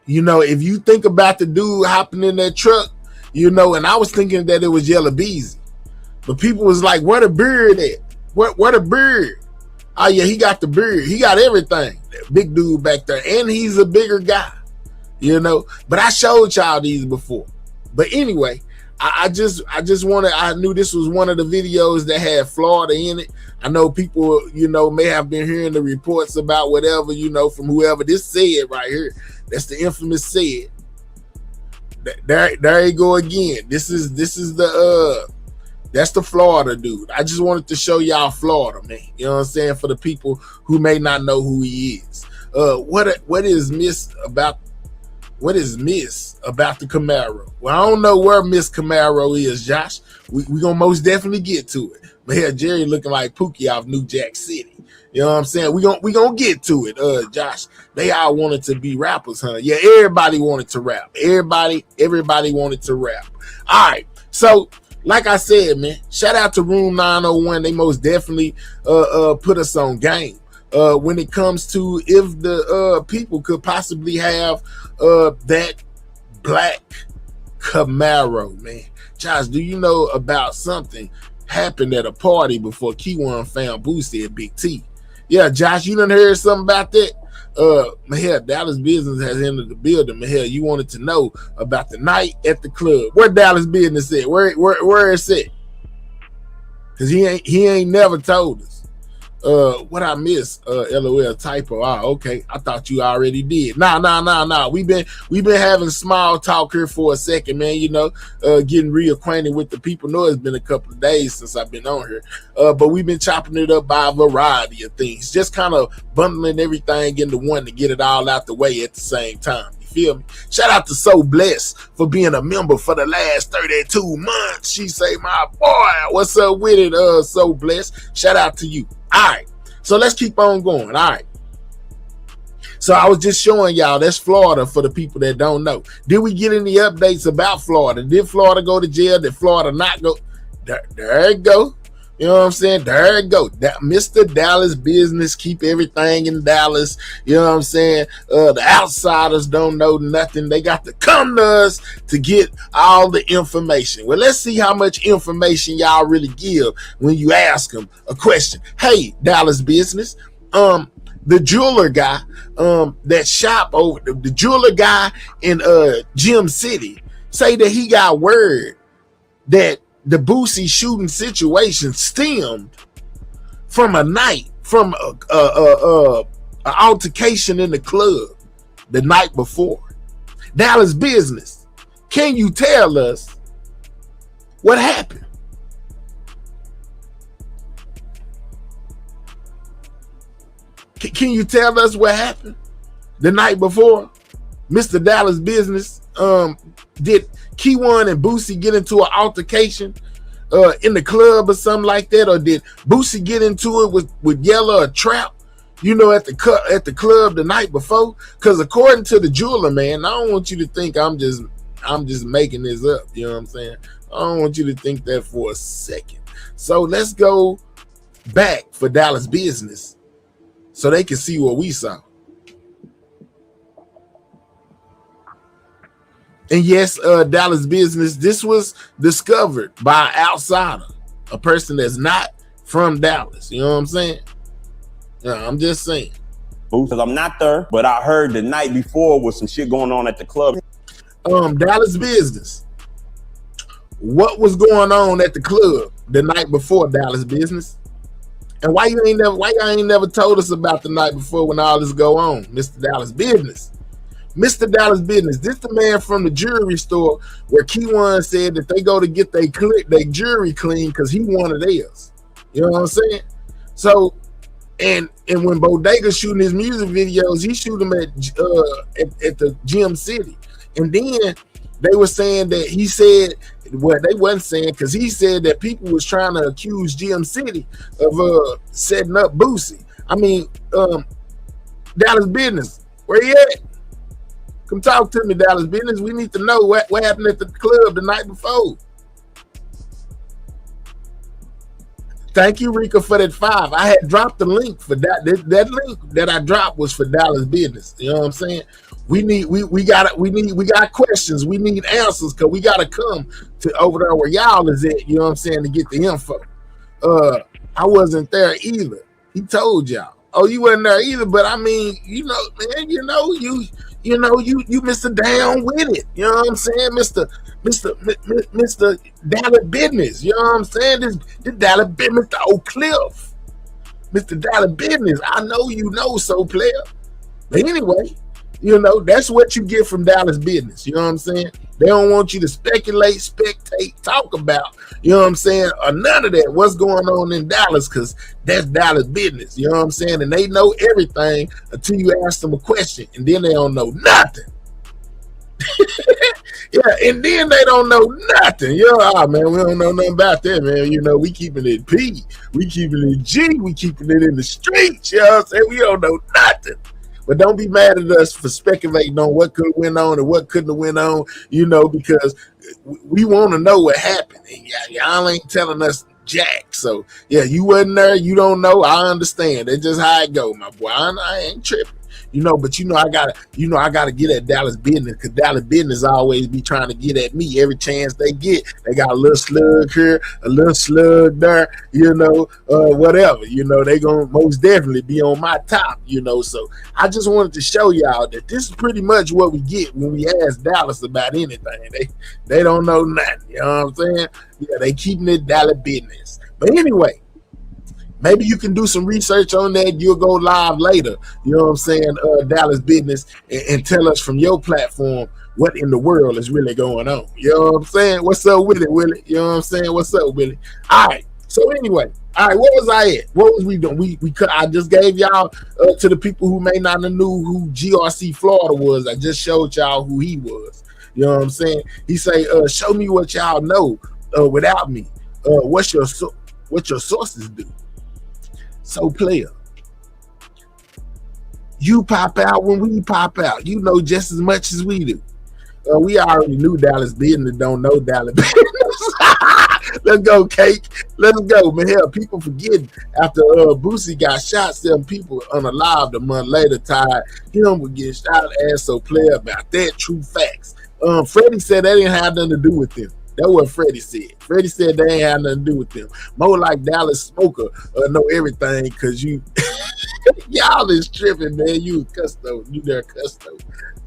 You know, if you think about the dude hopping in that truck, you know, and I was thinking that it was Yellow Beezy. But people was like, where the beard at? Where the beard? Oh, yeah, he got the beard. He got everything. That big dude back there. And he's a bigger guy, you know. But I showed y'all these before. But anyway, I knew this was one of the videos that had Florida in it. I know people, you know, may have been hearing the reports about whatever, you know, from whoever this said right here. That's the infamous said. There you go again. This is that's the Florida dude. I just wanted to show y'all Florida, man. You know what I'm saying? For the people who may not know who he is. What is miss about the Camaro? Well, I don't know where Miss Camaro is, Josh. We gonna most definitely get to it. But here, Jerry looking like Pookie off New Jack City. You know what I'm saying? We gonna get to it, Josh. They all wanted to be rappers, huh? Yeah, everybody wanted to rap. Everybody wanted to rap. All right, so like I said, man, shout out to Room 901. They most definitely put us on game. When it comes to if the people could possibly have that black Camaro, man. Josh, do you know about something happened at a party before Key1 found Boosie at Big T? Yeah, Josh, you done heard something about that? Hell, Dallas Business has entered the building. Hell, you wanted to know about the night at the club. Where Dallas Business at? Where is it? Cause he ain't never told us. What I miss, LOL typo. Okay. I thought you already did. Nah. We've been having small talk here for a second, man. You know, getting reacquainted with the people. Know it's been a couple of days since I've been on here. But we've been chopping it up by a variety of things, just kind of bundling everything into one to get it all out the way at the same time. Feel me? Shout out to So Blessed for being a member for the last 32 months. She say, my boy, what's up with it? So Blessed. Shout out to you. All right. So let's keep on going. All right. So I was just showing y'all that's Florida for the people that don't know. Did we get any updates about Florida? Did Florida go to jail? Did Florida not go? There it go. You know what I'm saying? There it go. That Mr. Dallas business, keep everything in Dallas. You know what I'm saying? The outsiders don't know nothing. They got to come to us to get all the information. Well, let's see how much information y'all really give when you ask them a question. Hey, Dallas business. The jeweler guy, that shop over the jeweler guy in Gym City say that he got word that the Boosie shooting situation stemmed from a night, from a altercation in the club the night before. Dallas business, can you tell us what happened? Can you tell us what happened the night before? Mr. Dallas business, did Key1 and Boosie get into an altercation in the club or something like that? Or did Boosie get into it with Yella or Trap, you know, at the club the night before? Because according to the jeweler, man, I don't want you to think I'm just making this up. You know what I'm saying? I don't want you to think that for a second. So let's go back for Dallas business so they can see what we saw. And yes, Dallas business, this was discovered by an outsider, a person that's not from Dallas. You know what I'm saying? Yeah, I'm just saying. Because I'm not there, but I heard the night before was some shit going on at the club. Dallas business. What was going on at the club the night before, Dallas business? And why y'all ain't never told us about the night before when all this go on, Mr. Dallas business? Mr. Dallas business, this the man from the jewelry store where Key1 said that they go to get their jewelry clean because he wanted theirs. You know what I'm saying? So, and when Bodega shooting his music videos, he shoot them at the Gym City. And then they were saying that he said, well, they wasn't saying, because he said that people was trying to accuse Gym City of setting up Boosie. I mean, Dallas business, where you at? Come talk to me, Dallas business. We need to know what happened at the club the night before. Thank you, Rika, for that 5. I had dropped the link for that. That link that I dropped was for Dallas business. You know what I'm saying? We got questions. We need answers because we gotta come to over there where y'all is at. You know what I'm saying, to get the info. I wasn't there either. He told y'all. Oh, you wasn't there either. But I mean, you know, man, you Mr. Down with it. You know what I'm saying, Mr. Dallas business. You know what I'm saying? This Dallas business, Mr. Oak Cliff, Mr. Dallas business. I know you know, so player. But anyway, you know, that's what you get from Dallas business. You know what I'm saying? They don't want you to speculate, spectate, talk about, you know what I'm saying, or none of that, what's going on in Dallas, because that's Dallas business. You know what I'm saying? And they know everything until you ask them a question, and then they don't know nothing. Yeah, and then they don't know nothing. You know, man, we don't know nothing about that, man. You know, we keeping it P, we keeping it G, we keeping it in the streets. You know what I'm saying? We don't know nothing. But don't be mad at us for speculating on what could have went on and what couldn't have went on, you know, because we want to know what happened. And y'all ain't telling us jack. So, yeah, you wasn't there. You don't know. I understand. That's just how it go, my boy. I ain't tripping. You know, but I gotta get at Dallas business, because Dallas business always be trying to get at me every chance they get. They got a little slug here, a little slug there, you know, whatever. You know, they gonna most definitely be on my top, you know. So I just wanted to show y'all that this is pretty much what we get when we ask Dallas about anything. They don't know nothing, you know what I'm saying? Yeah, they keeping it Dallas business. But anyway, maybe you can do some research on that. You'll go live later. You know what I'm saying? Dallas Business, and tell us from your platform what in the world is really going on. You know what I'm saying? What's up with it, Willie? You know what I'm saying? What's up, Willie? All right. So anyway, all right. What was I at? What was we doing? We could. I just gave y'all to the people who may not have knew who GRC Florida was. I just showed y'all who he was. You know what I'm saying? He say, "Show me what y'all know without me. What your sources do." So, player, you pop out when we pop out. You know just as much as we do. We already knew Dallas Business, don't know Dallas Business. Let's go, Cake. Let's go, man. Hell, people forgetting after Boosie got shot, 7 people unalived a month later, tied him would get shot as so player about that. True facts. Freddie said that didn't have nothing to do with them. That's what Freddie said. Freddie said they ain't had nothing to do with them. More like Dallas Smoker know everything because you y'all is tripping, man. You custo. You there custo.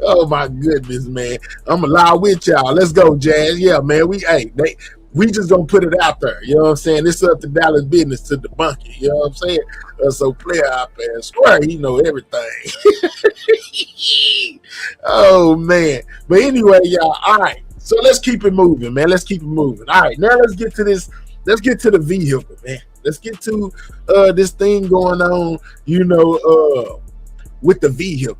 Oh my goodness, man. I'm allowed with y'all. Let's go, Jazz. Yeah, man. We just gonna put it out there. You know what I'm saying? It's up to Dallas Business to debunk it. You know what I'm saying? So player out there, swear he know everything. Oh man. But anyway, y'all. All right. So let's keep it moving, man. Let's keep it moving. All right, now let's get to this. Let's get to the vehicle, man. Let's get to this thing going on, you know, with the vehicle,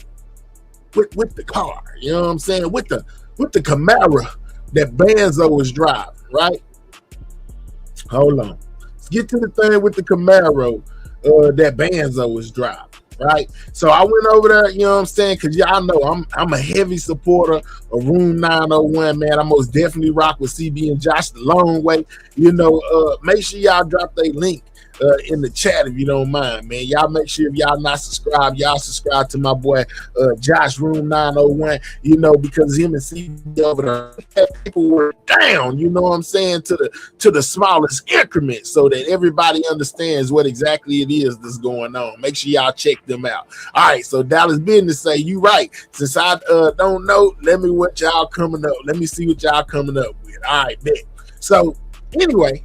with the car. You know what I'm saying? With the Camaro that Banzo was driving, right? Hold on. Let's get to the thing with the Camaro that Banzo was driving. Right, so I went over there, you know what I'm saying, because y'all know I'm a heavy supporter of Room 901, man. I most definitely rock with CB and Josh the long way. You know, make sure y'all drop their link in the chat if you don't mind, man. Y'all make sure if y'all not subscribed, y'all subscribe to my boy Josh Room 901, you know, because him and CB over there people were down, you know what I'm saying, to the smallest increment so that everybody understands what exactly it is that's going on. Make sure y'all check them out. All right, so Dallas Business say, you right. Since I don't know, let me see what y'all coming up with. All right, bet. So anyway,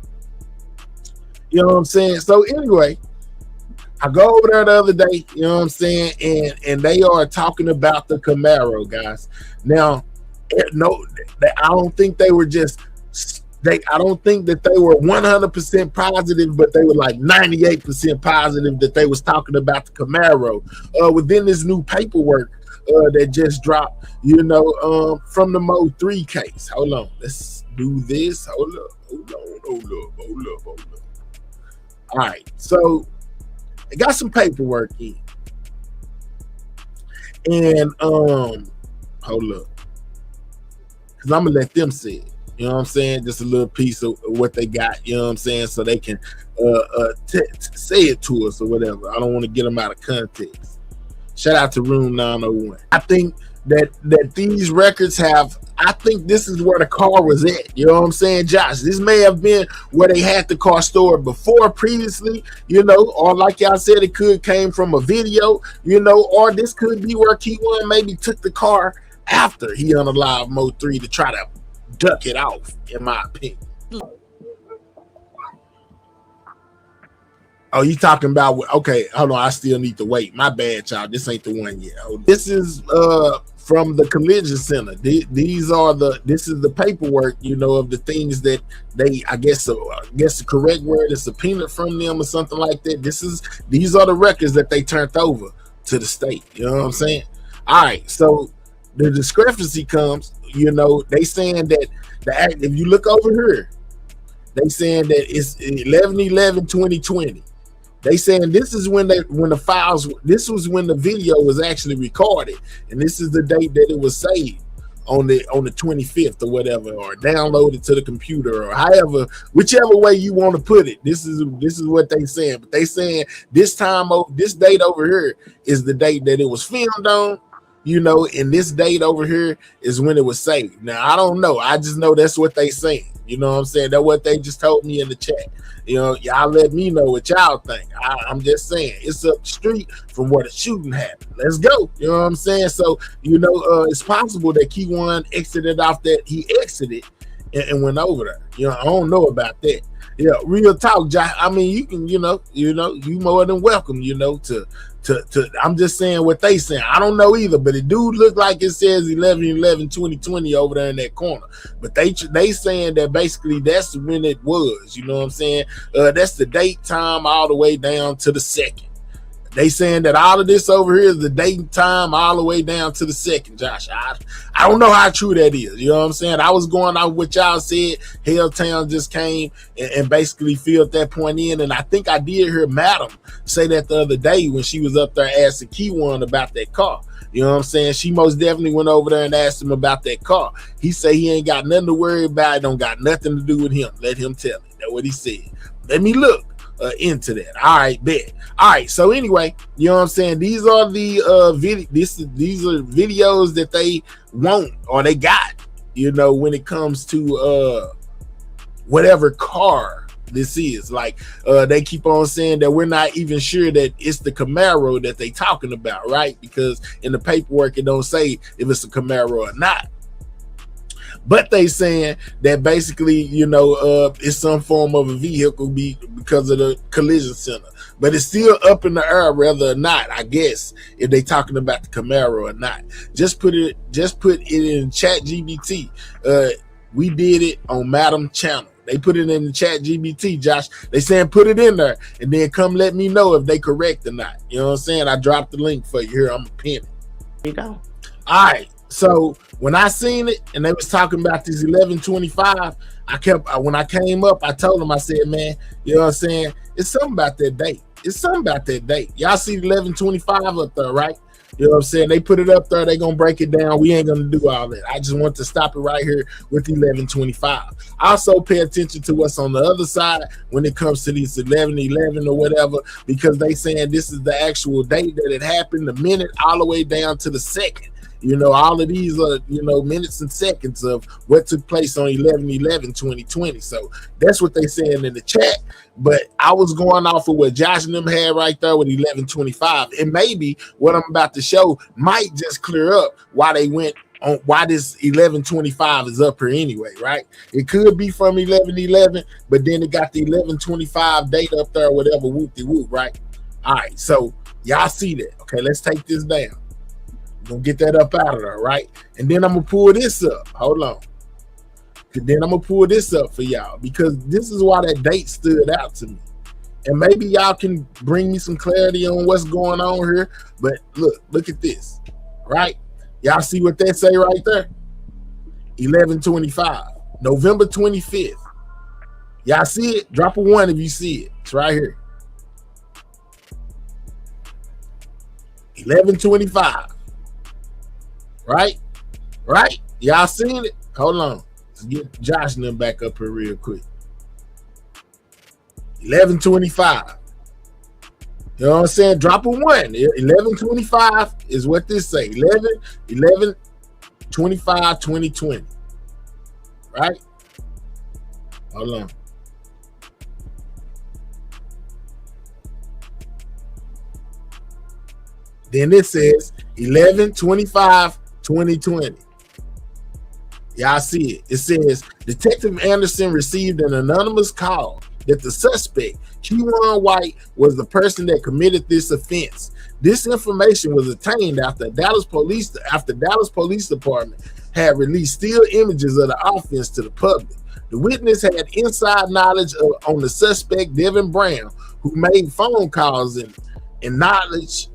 you know what I'm saying? So anyway, I go over there the other day, you know what I'm saying, and they are talking about the Camaro, guys. Now, no, I don't think they were just I don't think that they were 100% positive, but they were like 98% positive that they was talking about the Camaro within this new paperwork that just dropped, you know, from the Mo 3 case. Hold on, let's do this. Hold up. All right, so they got some paperwork in, and hold up, because I'm gonna let them say it. You know what I'm saying? Just a little piece of what they got. You know what I'm saying? So they can say it to us or whatever. I don't want to get them out of context. Shout out to Room 901. I think that these records have. I think this is where the car was at. You know what I'm saying, Josh? This may have been where they had the car stored before, previously, you know, or like y'all said, it could came from a video, you know, or this could be where Key1 maybe took the car after he unalived Mo 3 to try to duck it off, in my opinion. Oh, you talking about? Okay, hold on. I still need to wait. My bad, y'all. This ain't the one yet. This is from the collision center. This is the paperwork, you know, of the things that they, I guess the correct word is subpoenaed from them or something like that. These are the records that they turned over to the state. You know what I'm saying? All right, so the discrepancy comes, you know, they saying that if you look over here, they saying that it's 11/11/2020. They saying this was when the video was actually recorded, and this is the date that it was saved on the 25th or whatever, or downloaded to the computer, or however, whichever way you want to put it. This is what they saying. But they saying this date over here is the date that it was filmed on, you know, and this date over here is when it was saved. Now I don't know. I just know that's what they saying. You know what I'm saying? That's what they just told me in the chat. You know, y'all let me know what y'all think. I'm just saying, it's up the street from where the shooting happened. Let's go. You know what I'm saying? So, you know, it's possible that Key1 exited off that. He exited and went over there. You know, I don't know about that. Yeah, real talk, Josh. I mean, you can, you more than welcome, to I'm just saying what they saying. I don't know either, but it do look like it says 11/11/2020 over there in that corner. But they saying that basically that's when it was. You know what I'm saying? That's the date, time, all the way down to the second. They saying that all of this over here is the date and time all the way down to the second, Josh. I don't know how true that is. You know what I'm saying? I was going on what y'all said. Helltown just came and basically filled that point in. And I think I did hear Madam say that the other day when she was up there asking Keyone about that car. You know what I'm saying? She most definitely went over there and asked him about that car. He said he ain't got nothing to worry about. It don't got nothing to do with him. Let him tell it. That's what he said. Let me look into that. All right, bet. All right, so anyway, you know what I'm saying? These are the these are videos that they want or they got, when it comes to whatever car this is. Like they keep on saying that we're not even sure that it's the Camaro that they talking about, right? Because in the paperwork it don't say if it's a Camaro or not. But they saying that basically, it's some form of a vehicle because of the collision center. But it's still up in the air whether or not, I guess, if they talking about the Camaro or not. Just put it in Chat GBT. We did it on Madam channel. They put it in the Chat GBT, Josh. They saying put it in there and then come let me know if they correct or not. You know what I'm saying? I dropped the link for you here. I'm gonna pin it. There you go. All right. So when I seen it and they was talking about this 11/25, when I came up, I told them, I said, man, you know what I'm saying? It's something about that date. It's something about that date. Y'all see 11/25 up there, right? You know what I'm saying? They put it up there. They gonna break it down. We ain't gonna do all that. I just want to stop it right here with 11/25. Also pay attention to what's on the other side when it comes to these 11/11 or whatever, because they saying this is the actual date that it happened, the minute all the way down to the second. All of these are, minutes and seconds of what took place on 11/11/2020. So that's what they saying in the chat. But I was going off of what Josh and them had right there with 11/25. And maybe what I'm about to show might just clear up why they went on, why this 11/25 is up here anyway, right? It could be from 11/11, but then it got the 11/25 date up there, whatever, whoop-de-whoop, right? All right, so y'all see that. Okay, let's take this down. Gonna get that up out of there, right? And then I'm gonna pull this up. Hold on. Then I'm gonna pull this up for y'all because this is why that date stood out to me. And maybe y'all can bring me some clarity on what's going on here. But look at this, right? Y'all see what they say right there? 11/25, November 25th. Y'all see it? Drop a 1 if you see it. It's right here. 11/25. Right? Y'all seen it? Hold on. Let's get Josh and them back up here real quick. 11/25. You know what I'm saying? Drop a 1. 11/25 is what this say. 11/25/2020. Right? Hold on. Then it says 11/25/2020. Y'all see it. It says Detective Anderson received an anonymous call that the suspect, Keyone White, was the person that committed this offense. This information was obtained after Dallas Police Department had released still images of the offense to the public. The witness had inside knowledge on the suspect, Devin Brown, who made phone calls and knowledge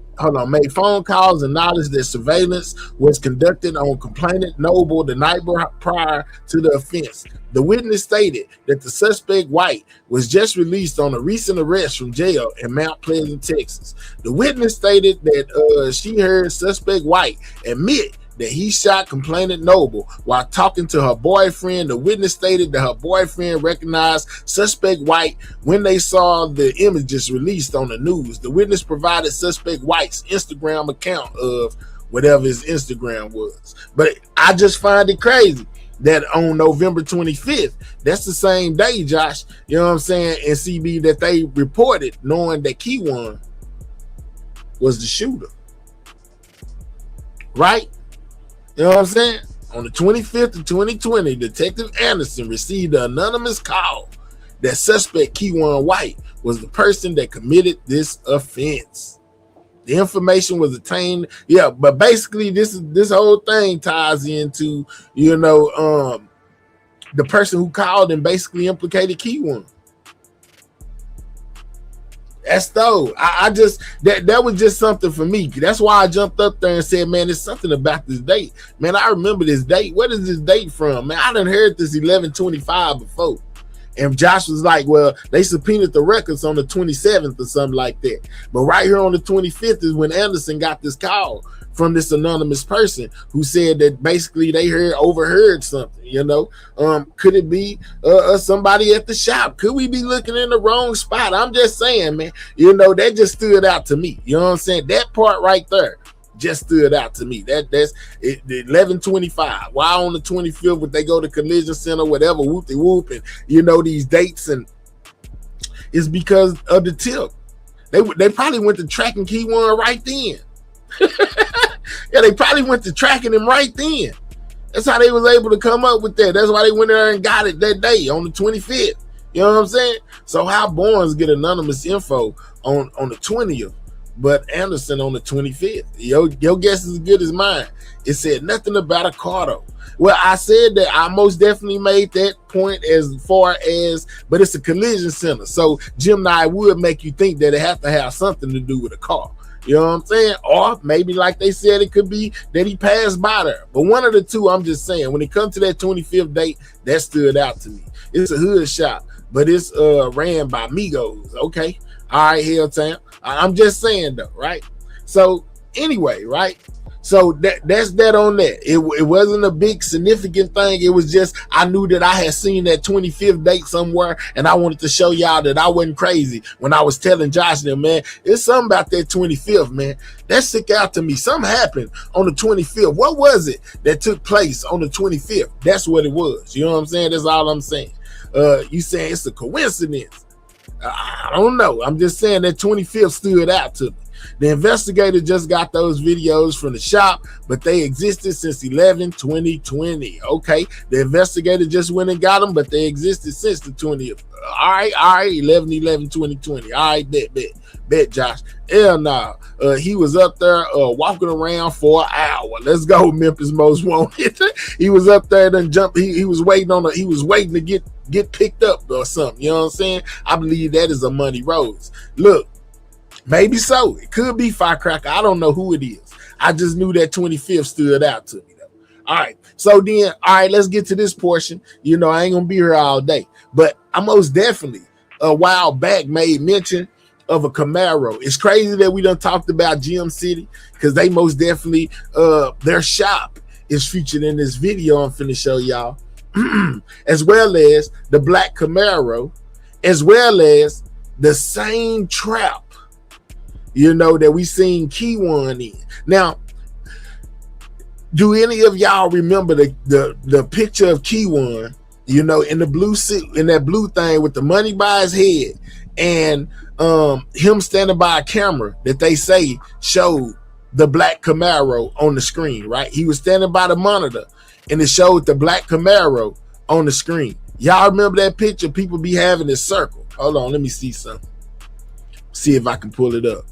that surveillance was conducted on complainant Noble the night prior to the offense. The witness stated that the suspect White was just released on a recent arrest from jail in Mount Pleasant, Texas. The witness stated that she heard suspect White admit that he shot complainant Noble while talking to her boyfriend. The witness stated that her boyfriend recognized suspect White when they saw the images released on the news. The witness provided suspect White's Instagram account of whatever his Instagram was. But I just find it crazy that on November 25th, that's the same day, Josh, you know what I'm saying, and CB, that they reported knowing that Keyone was the shooter. Right? You know what I'm saying? On the 25th of 2020, Detective Anderson received an anonymous call that suspect Keywan White was the person that committed this offense. The information was obtained. Yeah, but basically this whole thing ties into, you know, the person who called and basically implicated Keywan. That's though. I just that was just something for me. That's why I jumped up there and said, man, there's something about this date. Man, I remember this date. What is this date from? Man, I done heard this 11/25 before. And Josh was like, well, they subpoenaed the records on the 27th or something like that. But right here on the 25th is when Anderson got this call from this anonymous person who said that basically they overheard something, you know. Could it be somebody at the shop? Could we be looking in the wrong spot? I'm just saying, man, you know, that just stood out to me. You know what I'm saying? That part right there just stood out to me. That's it, 11/25. Why on the 25th would they go to collision center, whatever, whoop-de-whoop, and you know these dates, and it's because of the tip. They probably went to tracking Keywan right then. Yeah, they probably went to tracking him right then. That's how they was able to come up with that. That's why they went there and got it that day on the 25th. You know what I'm saying? So how Barnes get anonymous info on the 20th, but Anderson on the 25th? Your guess is as good as mine. It said nothing about a car though. Well, I said that I most definitely made that point as far as, but it's a collision center. So Gemini would make you think that it has to have something to do with a car. You know what I'm saying? Or maybe like they said, it could be that he passed by there. But one of the two, I'm just saying, when it comes to that 25th date, that stood out to me. It's a hood shop, but it's ran by Migos. Okay. All right, Helltown. I'm just saying though, right? So anyway, right? So that's that on that. It wasn't a big significant thing. It was just I knew that I had seen that 25th date somewhere, and I wanted to show y'all that I wasn't crazy when I was telling Josh them, man, it's something about that 25th, man. That stuck out to me. Something happened on the 25th. What was it that took place on the 25th? That's what it was. You know what I'm saying? That's all I'm saying. You saying it's a coincidence? I don't know. I'm just saying that 25th stood out to me. The investigator just got those videos from the shop, but they existed since 11/20/20. Okay, the investigator just went and got them, but they existed since the 20th. All right, 11/11/2020. All right, bet, Josh. Hell no. He was up there walking around for an hour. Let's go, Memphis Most Wanted. He was up there and jumped. He was waiting on he was waiting to get picked up or something. You know what I'm saying? I believe that is a Money Rose. Look. Maybe so. It could be Firecracker. I don't know who it is. I just knew that 25th stood out to me, though. All right. So then, all right, let's get to this portion. You know, I ain't going to be here all day. But I most definitely, a while back, made mention of a Camaro. It's crazy that we done talked about Gem City because they most definitely, their shop is featured in this video I'm finna show y'all. As well as the black Camaro, as well as the same trap, you know, that we seen Keywan in. Now, do any of y'all remember the picture of Keywan, you know, in the blue suit, in that blue thing with the money by his head, and him standing by a camera that they say showed the black Camaro on the screen, right? He was standing by the monitor and it showed the black Camaro on the screen. Y'all remember that picture? People be having this circle. Hold on, let me see something. See if I can pull it up.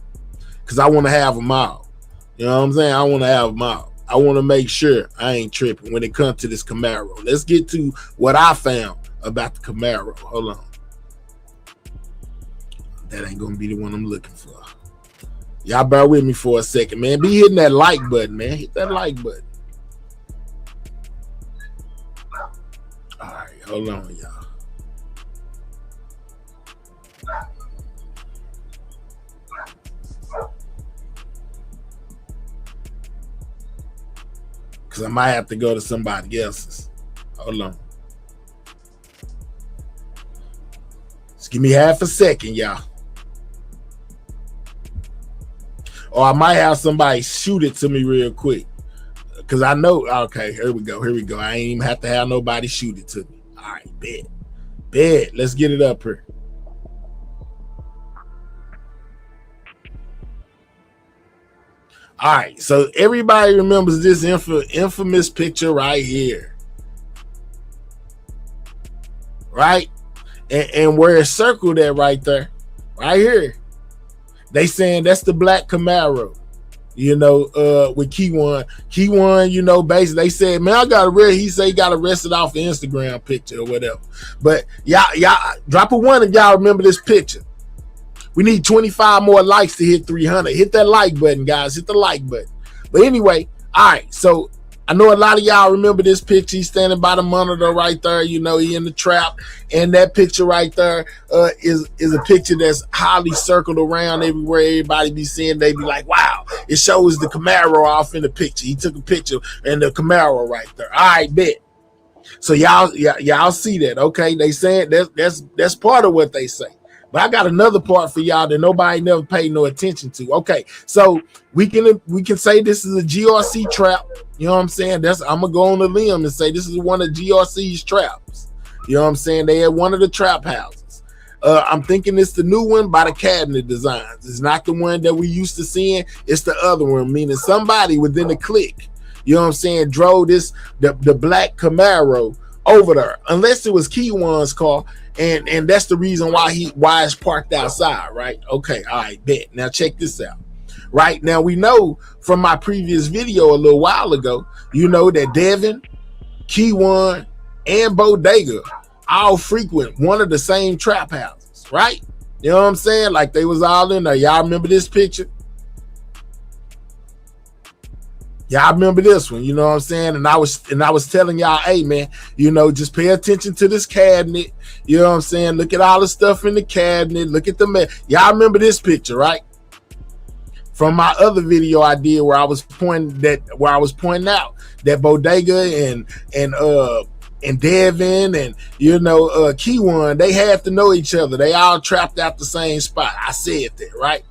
Because I want to have them all. You know what I'm saying? I want to have them all. I want to make sure I ain't tripping when it comes to this Camaro. Let's get to what I found about the Camaro. Hold on. That ain't going to be the one I'm looking for. Y'all bear with me for a second, man. Be hitting that like button, man. Hit that like button. All right, hold on, y'all. Because I might have to go to somebody else's. Hold on. Just give me half a second, y'all. Or I might have somebody shoot it to me real quick. Because I know, okay, here we go. I ain't even have to have nobody shoot it to me. All right, bet. Let's get it up here. All right, so everybody remembers this infamous picture right here, right? And where it's circled at right there, right here, they saying that's the black Camaro. You know, with Key1, you know, basically they said, man, I got arrested. He said he got arrested off the Instagram picture or whatever. But y'all drop a one if y'all remember this picture. We need 25 more likes to hit 300. Hit that like button, guys. Hit the like button. But anyway, all right. So I know a lot of y'all remember this picture. He's standing by the monitor right there. You know, he in the trap. And that picture right there is a picture that's highly circled around everywhere. Everybody be seeing. They be like, wow, it shows the Camaro off in the picture. He took a picture and the Camaro right there. All right, bet. So y'all see that. Okay, they saying that's part of what they say. But I got another part for y'all that nobody never paid no attention to. Okay, so we can say this is a GRC trap. You know what I'm saying? I'm gonna go on the limb and say this is one of GRC's traps. You know what I'm saying? They had one of the trap houses. I'm thinking it's the new one by the Cabinet Designs. It's not the one that we used to seeing. It's the other one, meaning somebody within the clique, you know what I'm saying, drove the black Camaro over there, unless it was Key1's car. And that's the reason why it's parked outside, right? Okay, all right, bet. Now check this out. Right now, we know from my previous video a little while ago, you know that Devin, Key1, and Bodega all frequent one of the same trap houses, right? You know what I'm saying? Like they was all in there. Y'all remember this picture? Y'all remember this one, you know what I'm saying? And I was telling y'all, hey man, you know, just pay attention to this cabinet. You know what I'm saying? Look at all the stuff in the cabinet. Look at the man. Y'all remember this picture, right? From my other video I did where I was pointing out that Bodega and Devin and you know Key1, they have to know each other. They all trapped out the same spot. I said that, right?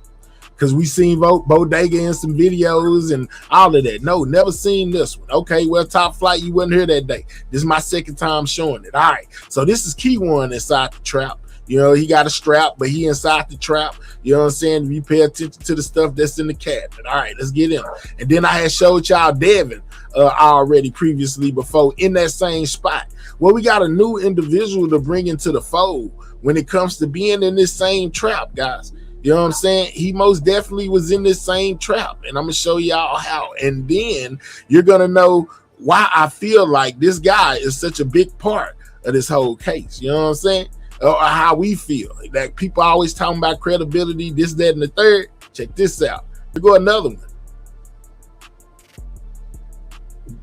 Because we seen Bodega in some videos and all of that. No, never seen this one. Okay, well, Top Flight, you wasn't here that day. This is my second time showing it. All right, so this is Key1 inside the trap. You know, he got a strap, but he inside the trap. You know what I'm saying? If you pay attention to the stuff that's in the cabinet. All right, let's get in. And then I had showed y'all Devin already previously before in that same spot. Well, we got a new individual to bring into the fold when it comes to being in this same trap, guys. You know what I'm saying? He most definitely was in this same trap, and I'm gonna show y'all how. And then you're gonna know why I feel like this guy is such a big part of this whole case. You know what I'm saying? Or how we feel. Like people always talking about credibility, this, that, and the third. Check this out. We go another one.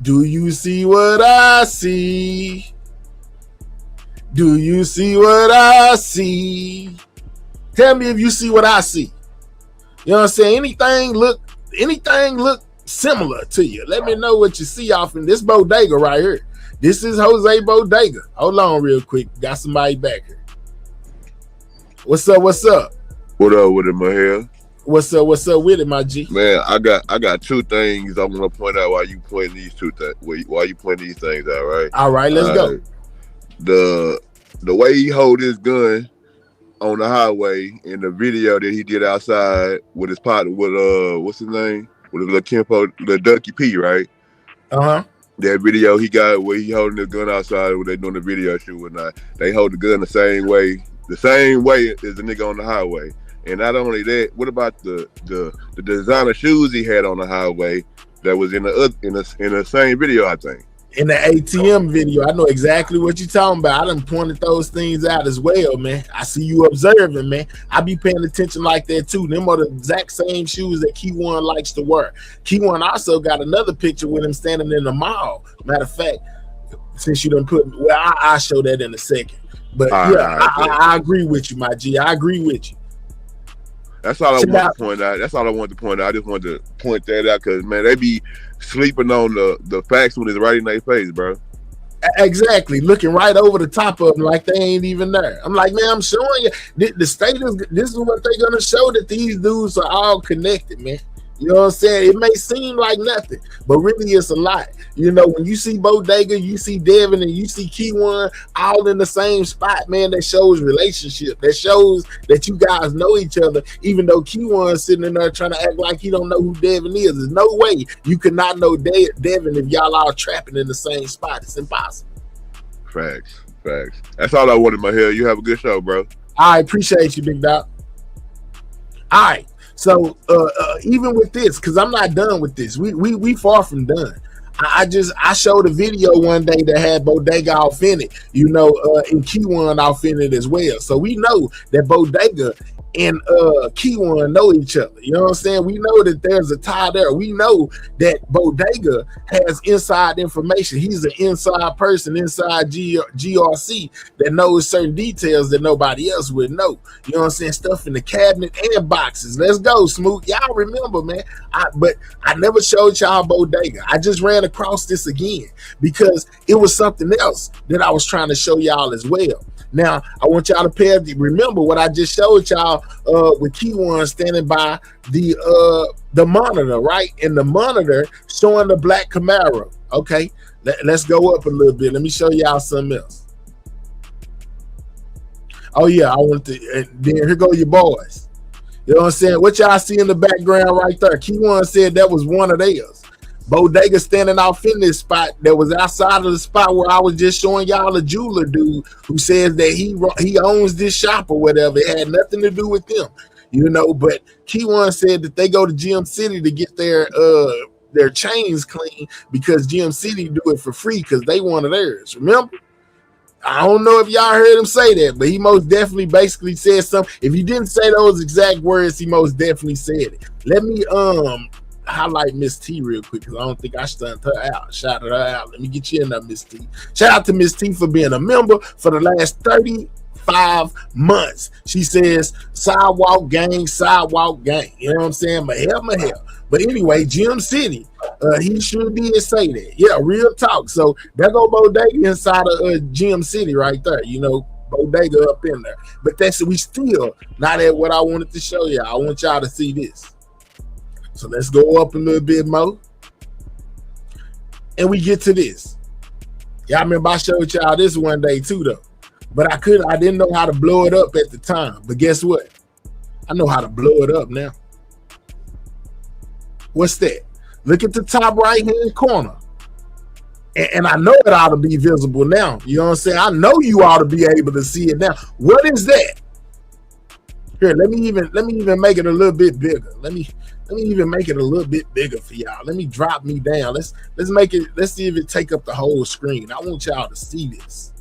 Do you see what I see? Do you see what I see? Tell me if you see what I see. You know what I'm saying? Anything look similar to you. Let me know what you see off in this Bodega right here. This is Jose Bodega. Hold on real quick. Got somebody back here. What's up? What's up? What up with it, my hair? What's up? What's up with it, my G? Man, I got two things I want to point out while you pointing these two things. While you pointing these things out, right? All right, let's go. The way he hold his gun on the highway in the video that he did outside with his partner, with what's his name? With the little Kimpo, the Ducky P, right? That video he got where he holding the gun outside when they doing the video shoot and they hold the gun the same way as the nigga on the highway. And not only that, what about the designer shoes he had on the highway that was in the same video, I think. In the ATM video, I know exactly what you're talking about. I done pointed those things out as well, man. I see you observing, man. I be paying attention like that too. Them are the exact same shoes that Key1 likes to wear. Key1 also got another picture with him standing in the mall. Matter of fact, since you done put, well, I'll show that in a second. But I agree with you, my G. I agree with you. That's all I want to point out. That's all I wanted to point out. I just wanted to point that out because, man, they be sleeping on the facts when it's right in their face, bro. Exactly. Looking right over the top of them like they ain't even there. I'm like, man, I'm showing you. The status, this is what they're going to show, that these dudes are all connected, man. You know what I'm saying? It may seem like nothing, but really it's a lot. You know, when you see Bodega, you see Devin, and you see Key1 all in the same spot, man, that shows relationship. That shows that you guys know each other, even though Key1 sitting in there trying to act like he don't know who Devin is. There's no way you could not know Devin if y'all all trapping in the same spot. It's impossible. Facts. Facts. That's all I wanted, my hair. You have a good show, bro. I appreciate you, big dog. All right. So even with this, because I'm not done with this, we far from done. I showed a video one day that had Bodega off in it, you know, and Q1 off in it as well. So we know that Bodega and Q1 know each other. You know what I'm saying? We know that there's a tie there. We know that Bodega has inside information. He's an inside person inside GRC that knows certain details that nobody else would know. You know what I'm saying? Stuff in the cabinet and boxes. Let's go, Smoot. Y'all remember, man. But I never showed y'all Bodega. I just ran across this again because it was something else that I was trying to show y'all as well. Now, I want y'all to remember what I just showed y'all with Q1 standing by the monitor, right? And the monitor showing the black Camaro. Okay, let's go up a little bit. Let me show y'all something else. Oh, yeah, I want to. And then here go your boys. You know what I'm saying? What y'all see in the background right there? Q1 said that was one of theirs. Bodega standing off in this spot that was outside of the spot where I was just showing y'all a jeweler dude who says that he owns this shop or whatever. It had nothing to do with them, you know. But Q1 said that they go to Gem City to get their chains clean because Gem City do it for free because they one of theirs. Remember? I don't know if y'all heard him say that, but he most definitely basically said something. If he didn't say those exact words, he most definitely said it. Let me highlight Miss T real quick because I don't think I stunned her out. Shout her out. Let me get you in there, Miss T. Shout out to Miss T for being a member for the last 35 months. She says sidewalk gang, sidewalk gang. You know what I'm saying? My hell. But anyway, Gem City, he sure did say that. Yeah, real talk. So there go Bodega inside of Gem City right there. You know, Bodega up in there. But we still not at what I wanted to show y'all. I want y'all to see this. So let's go up a little bit more. And we get to this. Y'all remember I showed y'all this one day too, though. But I didn't know how to blow it up at the time. But guess what? I know how to blow it up now. What's that? Look at the top right-hand corner. And I know it ought to be visible now. You know what I'm saying? I know you ought to be able to see it now. What is that? Here, let me even make it a little bit bigger. Let me even make it a little bit bigger for y'all. Let me drop me down. Let's make it. Let's see if it take up the whole screen. I want y'all to see this.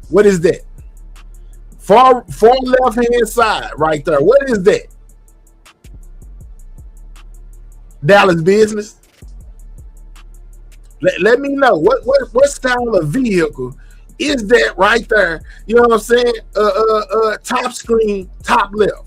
What is that? Far left hand side right there. What is that? Dallas business. Let me know what style of vehicle is that right there? You know what I'm saying? Top screen, top left.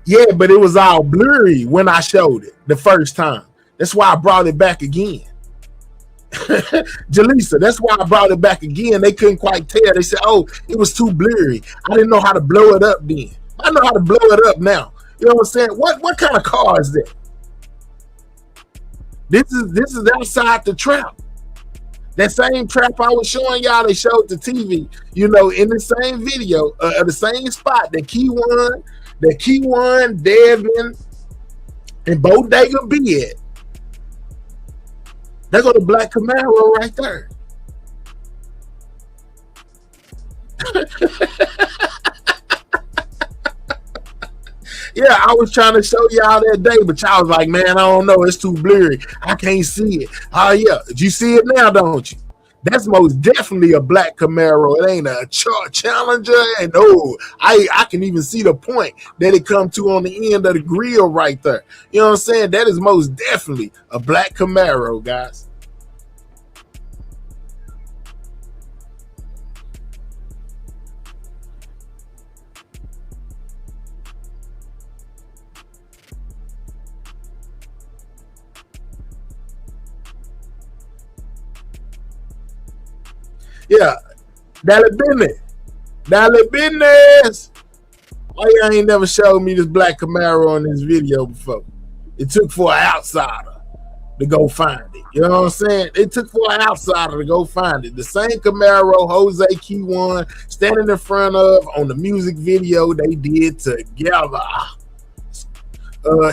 Yeah, but it was all blurry when I showed it the first time. That's why I brought it back again. Jaleesa, that's why I brought it back again. They couldn't quite tell. They said, oh, it was too blurry. I didn't know how to blow it up then. I know how to blow it up now. You know what I'm saying? What kind of car is that? This is outside the trap. That same trap I was showing y'all, they showed the TV, you know, in the same video, the same spot that Key1, Devin, and Bodega be at. There go the black Camaro right there. Yeah, I was trying to show y'all that day, but y'all was like, man, I don't know. It's too blurry. I can't see it. Oh, yeah. You see it now, don't you? That's most definitely a black Camaro. It ain't a Challenger. And no, I can even see the point that it come to on the end of the grill right there. You know what I'm saying? That is most definitely a black Camaro, guys. Yeah, Dale business. Why y'all ain't never showed me this black Camaro in this video before? It took for an outsider to go find it. You know what I'm saying? It took for an outsider to go find it. The same Camaro Jose Q1 standing in front of on the music video they did together.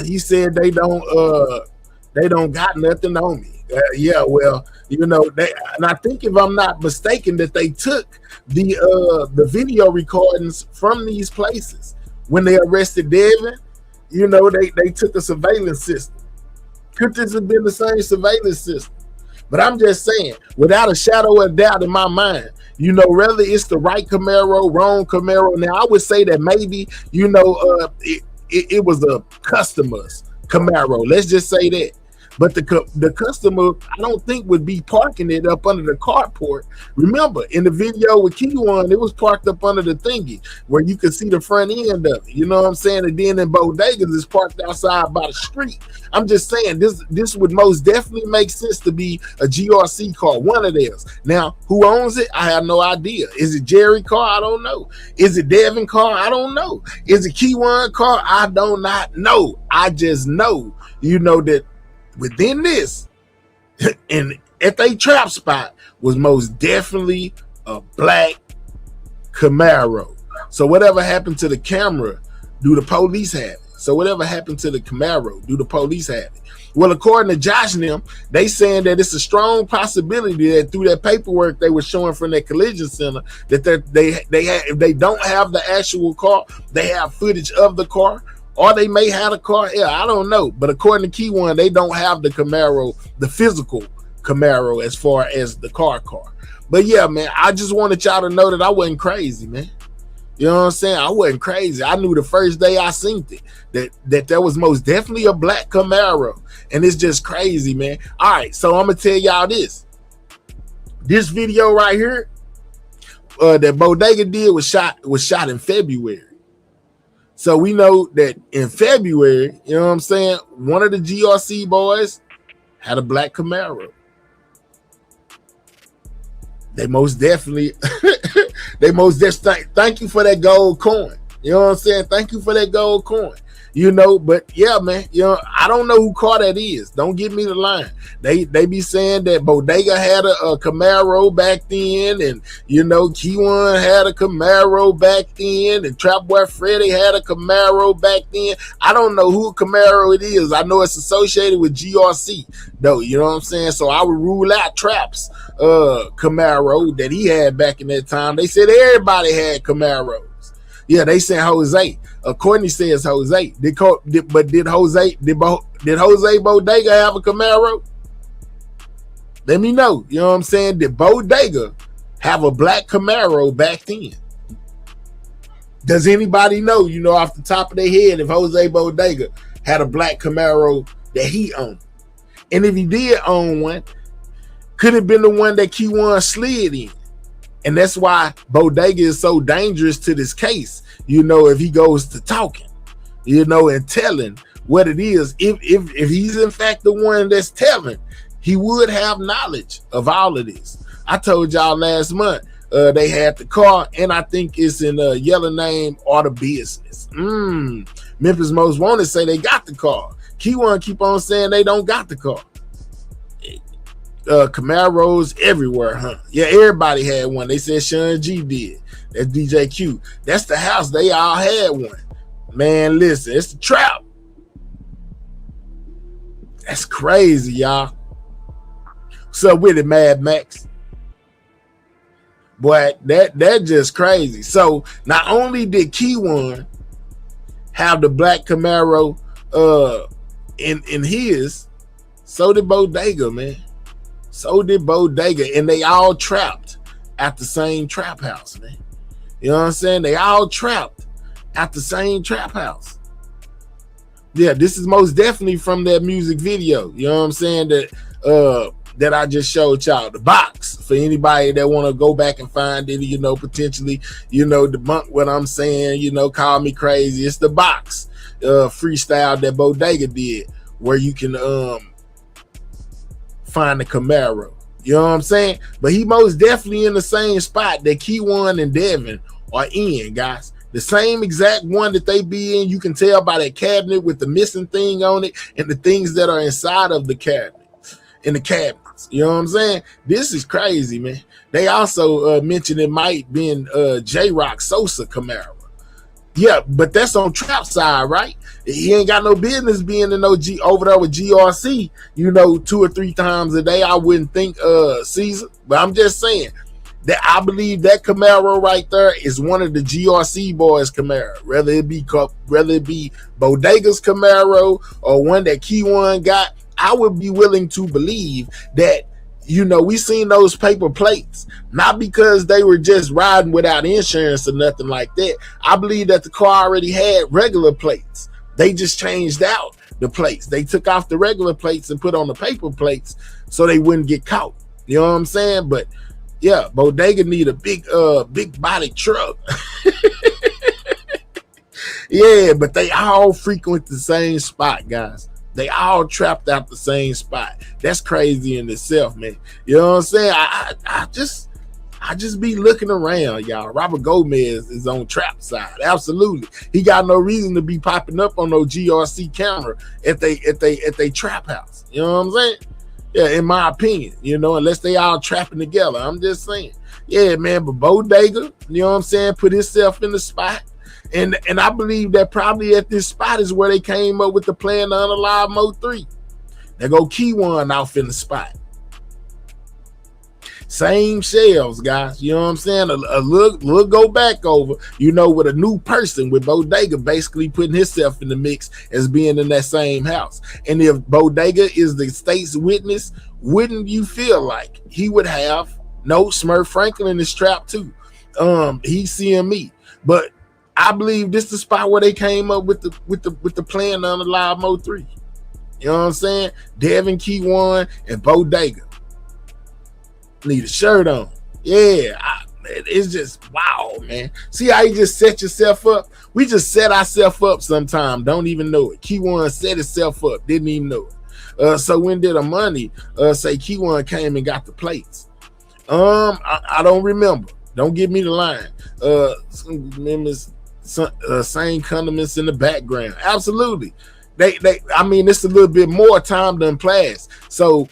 He said they don't got nothing on me. Yeah, well, you know, and I think if I'm not mistaken, that they took the video recordings from these places when they arrested Devin. You know, they took a surveillance system. Could this have been the same surveillance system? But I'm just saying, without a shadow of doubt in my mind, you know, whether it's the right Camaro, wrong Camaro. Now, I would say that maybe, you know, it was a customer's Camaro. Let's just say that. But the customer, I don't think, would be parking it up under the carport. Remember, in the video with Keyone, it was parked up under the thingy where you could see the front end of it. You know what I'm saying? And then in bodegas, it's parked outside by the street. I'm just saying, this would most definitely make sense to be a GRC car, one of theirs. Now, who owns it? I have no idea. Is it Jerry car? I don't know. Is it Devin car? I don't know. Is it Keyone car? I do not know. I just know, you know, that within this, and at a trap spot, was most definitely a black Camaro. So whatever happened to the camera, do the police have it? So whatever happened to the Camaro, do the police have it? Well, according to Josh and them, they saying that it's a strong possibility that through that paperwork they were showing from that collision center, that they had, if they don't have the actual car, they have footage of the car. Or they may have a car. Yeah, I don't know. But according to Keyone, they don't have the Camaro, the physical Camaro, as far as the car. But yeah, man, I just wanted y'all to know that I wasn't crazy, man. You know what I'm saying? I wasn't crazy. I knew the first day I seen it that there was most definitely a black Camaro. And it's just crazy, man. All right, so I'm going to tell y'all this. This video right here that Bodega did was shot in February. So we know that in February, you know what I'm saying, one of the GRC boys had a black Camaro. They most definitely, thank you for that gold coin. You know what I'm saying? Thank you for that gold coin. You know, but yeah, man, you know, I don't know who car that is. Don't give me the line. They be saying that Bodega had a Camaro back then, and you know, Keyone had a Camaro back then, and Trap Boy Freddy had a Camaro back then. I don't know who Camaro it is. I know it's associated with GRC, though. You know what I'm saying? So I would rule out Trap's Camaro that he had back in that time. They said everybody had Camaros. Yeah, they said Jose. Courtney says Jose. Did Jose Bodega have a Camaro? Let me know. You know what I'm saying? Did Bodega have a black Camaro back then? Does anybody know, you know, off the top of their head, if Jose Bodega had a black Camaro that he owned? And if he did own one, could it have been the one that Keyone slid in? And that's why Bodega is so dangerous to this case, you know, if he goes to talking, you know, and telling what it is. If he's in fact the one that's telling, he would have knowledge of all of this. I told y'all last month they had the car, and I think it's in a yellow name or the business. Memphis Most Wanted say they got the car. Keyone keep on saying they don't got the car. Camaros everywhere, huh? Yeah, everybody had one. They said Sean G did. That's DJ Q. That's the house. They all had one. Man, listen, it's the trap. That's crazy, y'all. What's up with it, Mad Max? Boy, that just crazy. So not only did Keyone have the black Camaro in his, so did Bodega, man. So did Bodega, and they all trapped at the same trap house, man. You know what I'm saying? They all trapped at the same trap house. Yeah, this is most definitely from that music video. You know what I'm saying? That I just showed y'all. The box, for anybody that want to go back and find it, you know, potentially, you know, debunk what I'm saying, you know, call me crazy. It's the box freestyle that Bodega did, where you can find the Camaro. You know what I'm saying? But he most definitely in the same spot that Keyone and Devin are in, guys. The same exact one that they be in. You can tell by that cabinet with the missing thing on it and the things that are inside of the cabinet, in the cabinets. You know what I'm saying? This is crazy, man. They also mentioned it might be in J-Rock Sosa Camaro. Yeah, but that's on trap side, right? He ain't got no business being in no G over there with GRC, 2 or 3 times a day. I wouldn't think Caesar, but I'm just saying that I believe that Camaro right there is one of the GRC boys' Camaro, whether it be Bodega's Camaro or one that Key One got. I would be willing to believe that we seen those paper plates, not because they were just riding without insurance or nothing like that. I believe that the car already had regular plates. They just changed out the plates. They took off the regular plates and put on the paper plates so they wouldn't get caught. You know what I'm saying? But yeah, Bodega need a big body truck. Yeah, but they all frequent the same spot, guys. They all trapped out the same spot. That's crazy in itself, man. You know what I'm saying? I just be looking around, y'all. Robert Gomez is on trap side. Absolutely. He got no reason to be popping up on no GRC camera at they trap house. You know what I'm saying? Yeah, in my opinion, unless they all trapping together. I'm just saying. Yeah, man, but Bodega, you know what I'm saying, put himself in the spot. And I believe that probably at this spot is where they came up with the plan to unalive Mo 3. They go Key One off in the spot. Same shells, guys. You know what I'm saying? A look go back over, with a new person, with Bodega basically putting himself in the mix as being in that same house. And if Bodega is the state's witness, wouldn't you feel like he would have Smurf Franklin is trapped too? He's seeing me. But I believe this is the spot where they came up with the plan on the live Mo 3. You know what I'm saying? Devin, Key One, and Bodega need a shirt on. Yeah, it's just wow, man. See how you just set yourself up? We just set ourselves up sometime, don't even know it. Key One set itself up, didn't even know it. So when did Amani say Key One came and got the plates? I don't remember. Don't give me the line. Same condiments in the background. Absolutely. I mean, it's a little bit more time than class. So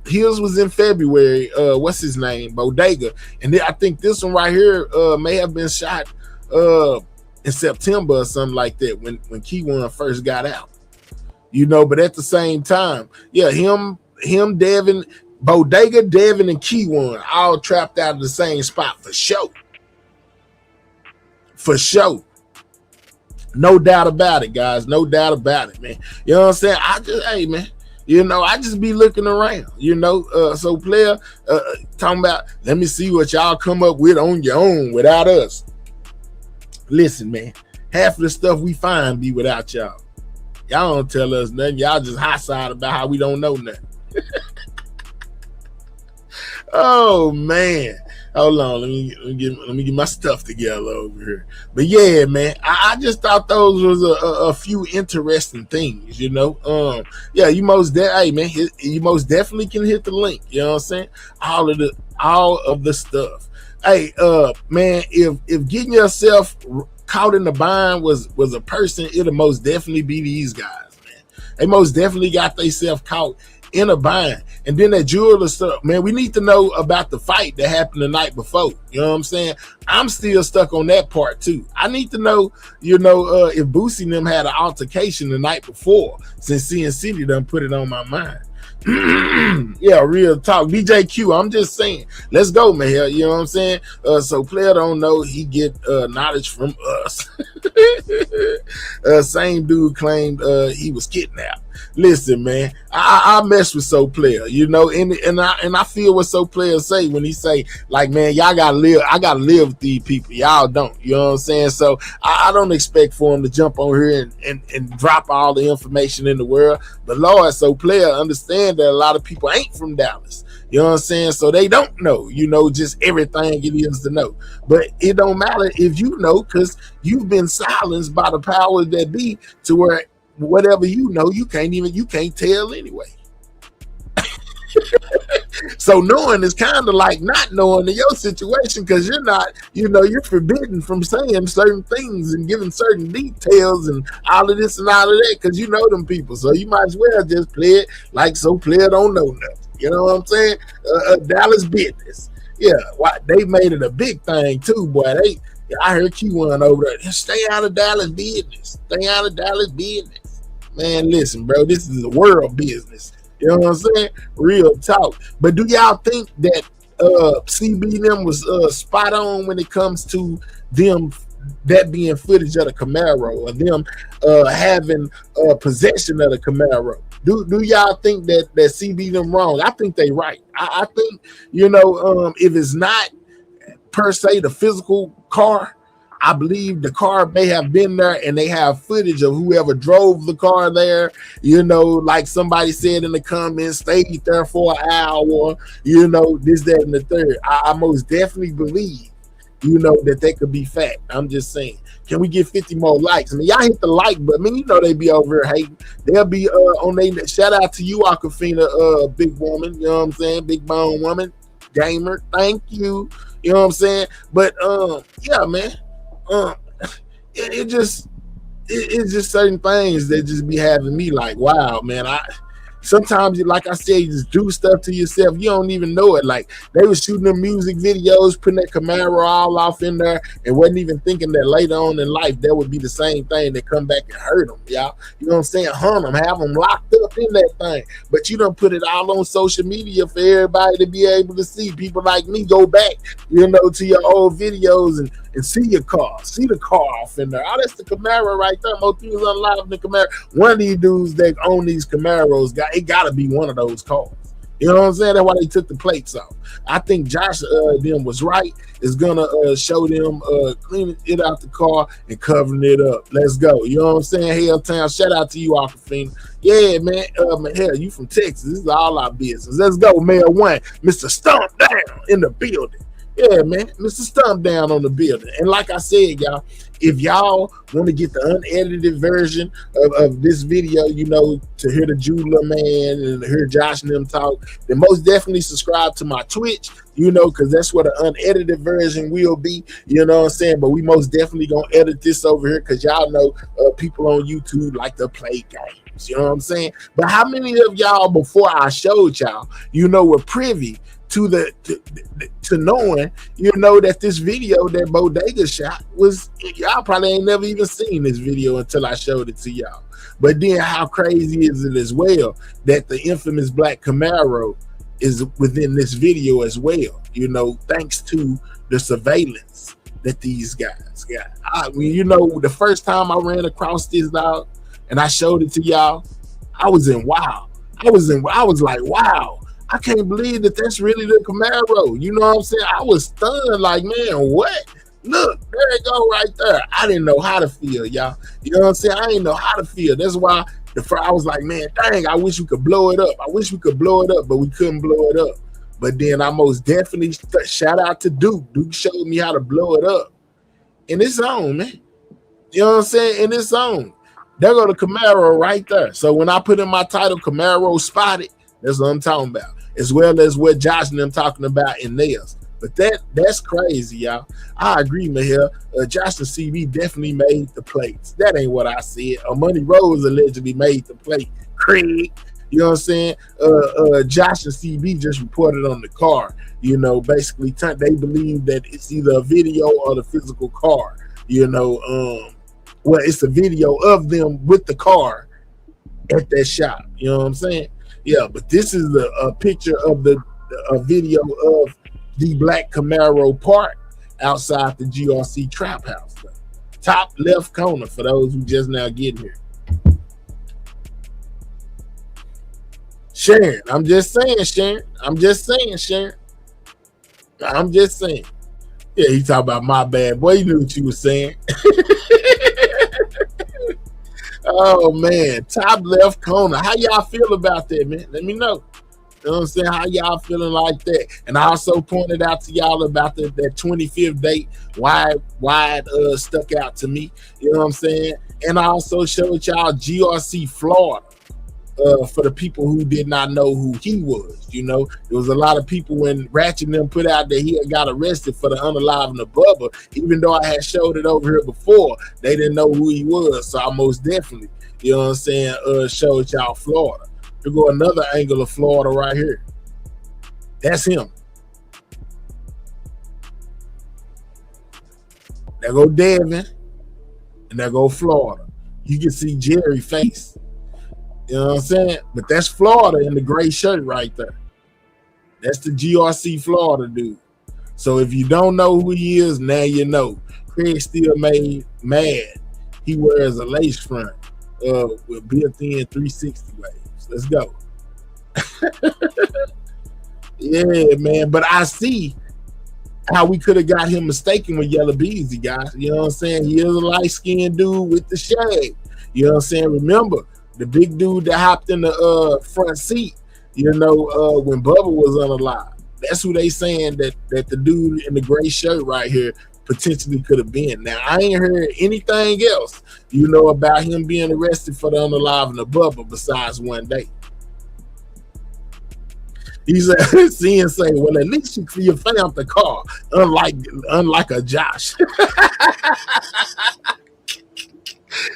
Hills was in February. What's his name? Bodega. And then I think this one right here may have been shot in September or something like that when Key One first got out. But at the same time, yeah, him, Devin, Bodega, Devin, and Key One all trapped out of the same spot for sure. For sure. No doubt about it, guys. No doubt about it, man. You know what I'm saying? I just be looking around, so player talking about, let me see what y'all come up with on your own without us. Listen, man, half of the stuff we find be without y'all. Y'all don't tell us nothing. Y'all just hot side about how we don't know nothing. Oh, man. Hold on, let me get my stuff together over here. But yeah, man, I just thought those was a few interesting things, Yeah, you most definitely can hit the link. You know what I'm saying? All of the stuff. Hey, man, if getting yourself caught in the bind was a person, it'll most definitely be these guys, man. They most definitely got themselves caught in a bind. And then that jeweler stuff, man, we need to know about the fight that happened the night before. You know what I'm saying? I'm still stuck on that part too. I need to know, if Boosie and them had an altercation the night before, since CNC done put it on my mind. Yeah, real talk. DJ Q, I'm just saying, let's go, man. You know what I'm saying? So player don't know, he get knowledge from us. Same dude claimed he was kidnapped. Listen, man, I mess with So Player, and I feel what So Player say when he say, like, man, y'all gotta live. I gotta live with these people. Y'all don't. You know what I'm saying? So I don't expect for him to jump on here and drop all the information in the world. But Lord, So Player understand that a lot of people ain't from Dallas. You know what I'm saying? So they don't know, just everything it is to know. But it don't matter if you know, because you've been silenced by the powers that be, to where whatever you know, you can't tell anyway. So knowing is kind of like not knowing in your situation, because you're not, you're forbidden from saying certain things and giving certain details and all of this and all of that, because you know them people. So you might as well just play it like So Player don't know nothing. You know what I'm saying? Dallas business. Yeah, they made it a big thing too, boy. I heard Q1 over there. Stay out of Dallas business. Stay out of Dallas business. Man, listen, bro, this is a world business. You know what I'm saying? Real talk. But do y'all think that CB them was spot on when it comes to them that being footage of the Camaro or them having possession of the Camaro? Do y'all think that CB them wrong? I think they right. I think, you know, if it's not per se the physical car, I believe the car may have been there and they have footage of whoever drove the car there, you know, like somebody said in the comments, stayed there for an hour, you know, this, that, and the third. I most definitely believe, you know, that they could be fact. I'm just saying. Can we get 50 more likes? I mean, y'all hit the like button. I mean, you know they be over here hating. They'll be on they shout out to you, Aquafina, big woman, you know what I'm saying? Big bone woman, gamer. Thank you. You know what I'm saying? But yeah, man. It's just certain things that just be having me like, wow, man. Sometimes, like I said, you just do stuff to yourself. You don't even know it. Like they were shooting them music videos, putting that Camaro all off in there, and wasn't even thinking that later on in life that would be the same thing that come back and hurt them, y'all. You know what I'm saying? Hunt them, have them locked up in that thing. But you don't put it all on social media for everybody to be able to see. People like me go back, you know, to your old videos and see your car, see the car off in there. Oh, that's the Camaro right there. Most people unlocked the Camaro. One of these dudes that own these Camaros it got to be one of those cars. You know what I'm saying? That's why they took the plates off. I think Josh them was right. Is gonna show them cleaning it out the car and covering it up. Let's go. You know what I'm saying? Helltown. Shout out to you, Aquafina. Yeah, man. Hell, you from Texas. This is all our business. Let's go, Mayor One. Mr. Stomp Down in the building. Yeah, man, Mr. Stomp Down on the building. And like I said, y'all, if y'all want to get the unedited version of this video, you know, to hear the Jula man and hear Josh and them talk, then most definitely subscribe to my Twitch, you know, because that's where the unedited version will be, you know what I'm saying? But we most definitely going to edit this over here because y'all know people on YouTube like to play games, you know what I'm saying? But how many of y'all, before I showed y'all, you know, were privy to to knowing, you know, that this video that Bodega shot was, y'all probably ain't never even seen this video until I showed it to y'all. But then how crazy is it as well that the infamous black Camaro is within this video as well, you know, thanks to the surveillance that these guys got. You know, the first time I ran across this dog and I showed it to y'all, I was in wow. I was like, wow. I can't believe that that's really the Camaro. You know what I'm saying? I was stunned like, man, what? Look, there it go right there. I didn't know how to feel, y'all. You know what I'm saying? I didn't know how to feel. That's why I was like, man, dang, I wish we could blow it up. I wish we could blow it up, but we couldn't blow it up. But then I most definitely shout out to Duke. Duke showed me how to blow it up. And it's on, man. You know what I'm saying? And it's on. There go the Camaro right there. So when I put in my title, Camaro Spotted, that's what I'm talking about, as well as what Josh and them talking about in theirs. But that's crazy, y'all. I agree, Mahel. Josh and CB definitely made the plates. That ain't what I said. Money Rose allegedly made the plate. Craig, you know what I'm saying? Josh and CB just reported on the car. You know, basically they believe that it's either a video or the physical car. You know, well, it's a video of them with the car at that shop. You know what I'm saying? Yeah, but this is a picture of a video of the black Camaro parked outside the GRC trap house. Top left corner for those who just now getting here. Sharon, I'm just saying, Sharon. I'm just saying, Sharon. I'm just saying. Yeah, he talking about my bad. Boy, you knew what you were saying. Oh, man. Top left corner. How y'all feel about that, man? Let me know. You know what I'm saying? How y'all feeling like that? And I also pointed out to y'all about that 25th date. Why it stuck out to me. You know what I'm saying? And I also showed y'all GRC Florida. For the people who did not know who he was, you know, there was a lot of people when Ratchet and them put out that he had got arrested for the unaliving of Bubba, even though I had showed it over here before, they didn't know who he was. So I most definitely, you know what I'm saying, showed y'all Florida. Here go another angle of Florida right here. That's him. There go Devin, and there go Florida. You can see Jerry face. You know what I'm saying? But that's Florida in the gray shirt right there. That's the GRC Florida dude. So if you don't know who he is, now you know. Craig still made mad. He wears a lace front with built-in 360 waves. Let's go. Yeah, man. But I see how we could have got him mistaken with Yellow Beezy, guys. You know what I'm saying? He is a light-skinned dude with the shade. You know what I'm saying? Remember, the big dude that hopped in the front seat, you know, when Bubba was unalive. That's who they saying that the dude in the gray shirt right here potentially could have been. Now, I ain't heard anything else, you know, about him being arrested for the unalive and the Bubba besides one day. He said, seeing say, well, at least you found the car, unlike a Josh.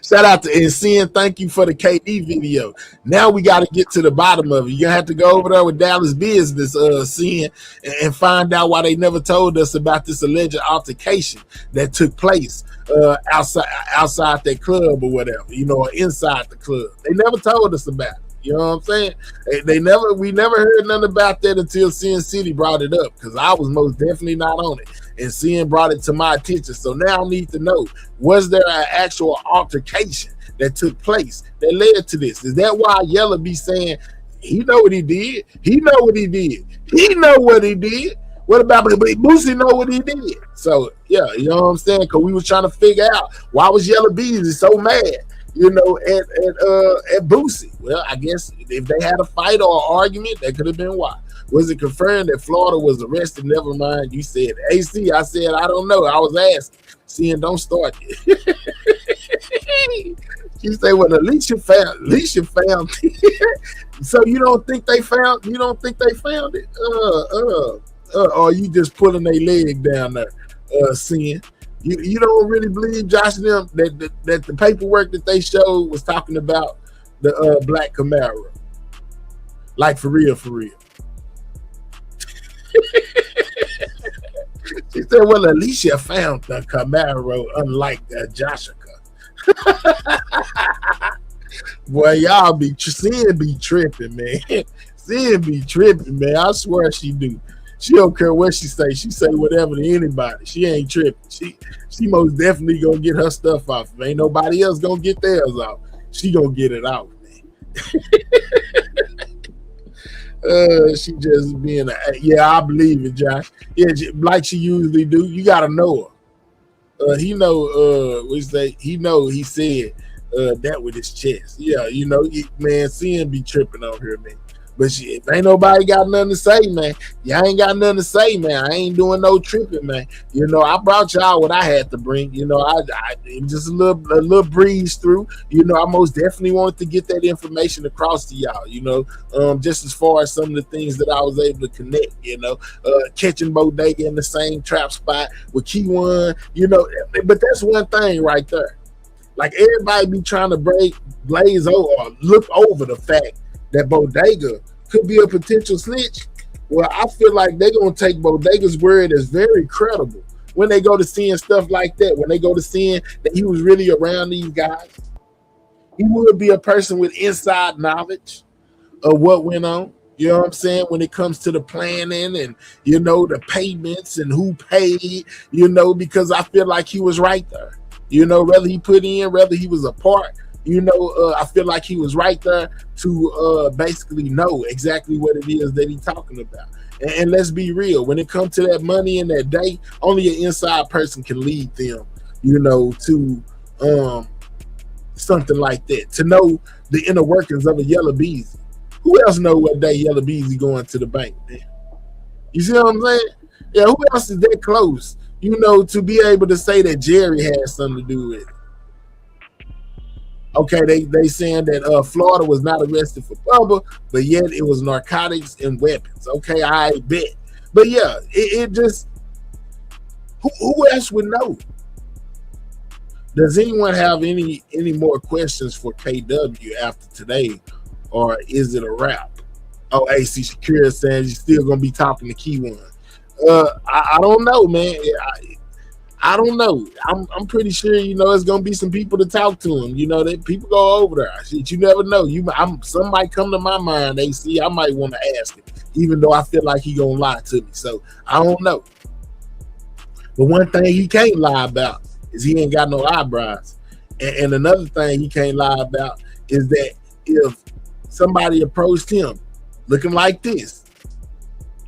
Shout out to NCN. Thank you for the KD video. Now we got to get to the bottom of it. You're going to have to go over there with Dallas Business, CN, and find out why they never told us about this alleged altercation that took place outside that club or whatever, you know, or inside the club. They never told us about it. You know what I'm saying? We never heard nothing about that until Sin City brought it up, because I was most definitely not on it. And Sin brought it to my attention. So now I need to know, was there an actual altercation that took place that led to this? Is that why Yella be saying, he know what he did? He know what he did. He know what he did. What about Boosie know what he did? So, yeah, you know what I'm saying? Because we was trying to figure out, why was Yella Beezy so mad, you know, at Boosie? Well, I guess if they had a fight or an argument, that could have been why. Was it confirmed that Florida was arrested? Never mind. You said AC. I said, I don't know. I was asking. Seeing, don't start it. She said, well, at least you found it. So you don't think they found it? Or you just pulling their leg down there, seeing. You don't really believe, Josh, them that the paperwork that they showed was talking about the black Camaro. Like for real. She said, well, at least you found the Camaro, unlike Joshua. Boy, y'all be tripping, man. Sin be tripping, man. I swear she do. She don't care what she say. She say whatever to anybody. She ain't tripping. She most definitely gonna get her stuff off. Ain't nobody else gonna get theirs off. She gonna get it out, man. She just being I believe it, Josh. Yeah, like she usually do. You gotta know her. He said that with his chest. Yeah, you know, man, Sin be tripping on here, man. But if ain't nobody got nothing to say, man, y'all ain't got nothing to say, man. I ain't doing no tripping, man. You know, I brought y'all what I had to bring. You know, I just a little breeze through. You know, I most definitely wanted to get that information across to y'all. You know, just as far as some of the things that I was able to connect. You know, catching Bodega in the same trap spot with Key One. You know, but that's one thing right there. Like everybody be trying to glaze over or look over the fact that Bodega could be a potential snitch. Well, I feel like they're going to take Bodega's word as very credible when they go to seeing stuff like that, when they go to seeing that he was really around these guys. He would be a person with inside knowledge of what went on. You know what I'm saying? When it comes to the planning and, you know, the payments and who paid, you know, because I feel like he was right there. You know, whether he put in, whether he was a part, you know, I feel like he was right there to basically know exactly what it is that he's talking about. And let's be real, when it comes to that money in that day, only an inside person can lead them, you know, to something like that, to know the inner workings of a Yellow Beezy. Who else know what day Yellow Beezy going to the bank, man? You see what I'm saying? Yeah, who else is that close, you know, to be able to say that Jerry had something to do with it? Okay, they saying that Florida was not arrested for Bubba, but yet it was narcotics and weapons. Okay, I bet. But yeah, it just, who else would know? Does anyone have any more questions for KW after today, or is it a wrap? Oh, AC Shakira says you're still gonna be talking to Key One. I don't know, man. I don't know. I'm pretty sure it's gonna be some people to talk to him. That people go over there. Shit, you never know. Some might come to my mind. They see I might want to ask him, even though I feel like he gonna lie to me. So I don't know. But one thing he can't lie about is he ain't got no eyebrows. And another thing he can't lie about is that if somebody approached him looking like this,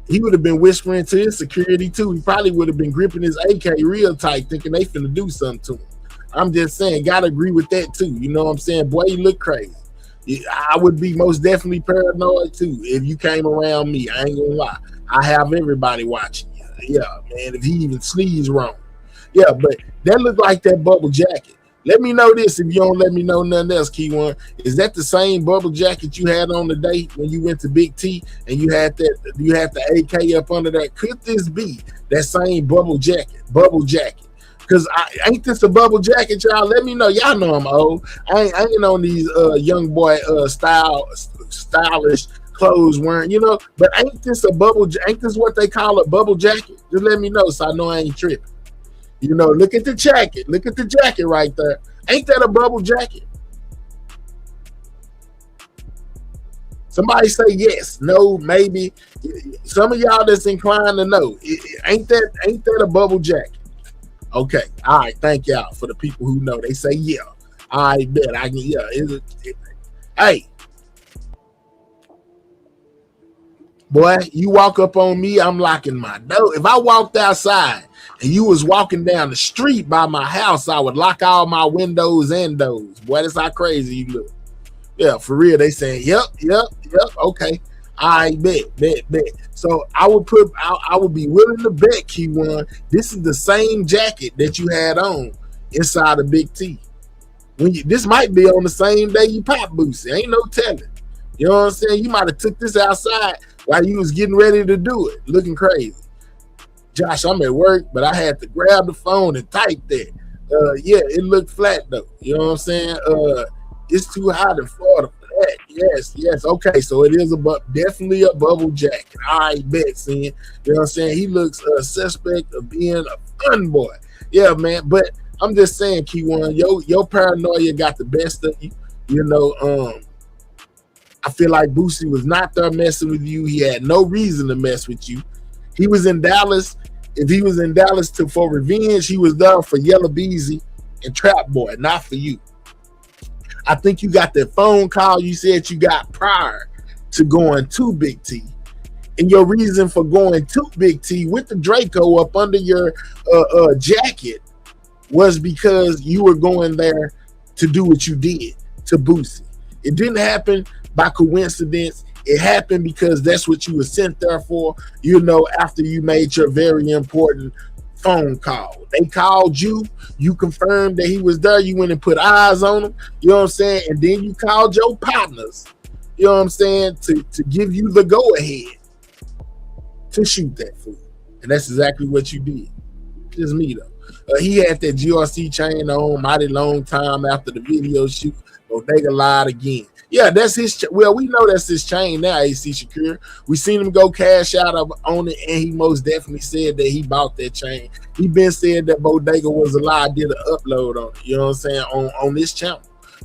he would have been whispering to his security too. He probably would have been gripping his AK real tight, thinking they finna do something to him. I'm just saying, gotta agree with that too. You know what I'm saying? Boy, you look crazy. I would be most definitely paranoid too if you came around me. I ain't gonna lie. I have everybody watching you. Yeah, man. If he even sneezes wrong. Yeah, but that looked like that bubble jacket. Let me know this if you don't let me know nothing else, Key One. Is that the same bubble jacket you had on the day when you went to Big T and you had the AK up under that? Could this be that same bubble jacket? Because ain't this a bubble jacket, y'all? Let me know. Y'all know I'm old. I ain't on these young boy stylish clothes wearing, but ain't this what they call a bubble jacket? Just let me know so I know I ain't tripping. Look at the jacket. Look at the jacket right there. Ain't that a bubble jacket? Somebody say yes, no, maybe. Some of y'all that's inclined to know. Ain't that a bubble jacket? Okay. All right. Thank y'all for the people who know. They say yeah. I bet I can. Yeah. Hey, boy, you walk up on me, I'm locking my door. If I walked outside and you was walking down the street by my house, I would lock all my windows and doors. Boy, that's how crazy you look. Yeah, for real. They saying, yep. Okay. I bet. So I would be willing to bet, Key1, this is the same jacket that you had on inside of Big T. This might be on the same day you pop Boosie. Ain't no telling. You know what I'm saying? You might have took this outside while you was getting ready to do it, looking crazy. Josh, I'm at work, but I had to grab the phone and type that. Yeah, it looked flat though. You know what I'm saying? It's too hot in Florida for that. Yes. Okay, so it is definitely a bubble jacket. I bet, seeing. You know what I'm saying? He looks a suspect of being a fun boy. Yeah, man. But I'm just saying, Key1, your paranoia got the best of you. I feel like Boosie was not there messing with you. He had no reason to mess with you. He was in Dallas. If he was in Dallas for revenge, he was there for Yellow Beezy and Trap Boy, not for you. I think you got that phone call you said you got prior to going to Big T. And your reason for going to Big T with the Draco up under your jacket was because you were going there to do what you did to Boosie. It didn't happen by coincidence. It happened because that's what you were sent there for, after you made your very important phone call. They called you, you confirmed that he was there, you went and put eyes on him, you know what I'm saying? And then you called your partners, you know what I'm saying, to give you the go-ahead to shoot that fool. And that's exactly what you did. Just me, though. He had that GRC chain on mighty long time after the video shoot. Bodega lied again. Yeah, that's his. Well, we know that's his chain now, AC Shakur. We seen him go cash out on it, and he most definitely said that he bought that chain. He been said that Bodega was a lie. I did an upload on it. You know what I'm saying? On this channel.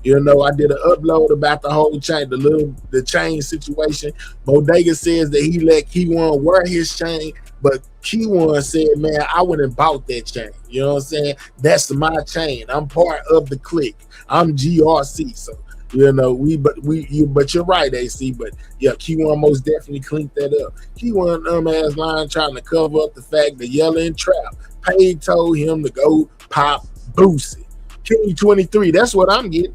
I did an upload about the whole chain, the chain situation. Bodega says that he let Key1 wear his chain, but Key1 said, man, I went and bought that chain. You know what I'm saying? That's my chain. I'm part of the clique. I'm GRC. So, but you're right, AC. But yeah, Key1 most definitely cleaned that up. Key1 ass line trying to cover up the fact that Yella and Trap paid told him to go pop Boosie. King 23. That's what I'm getting.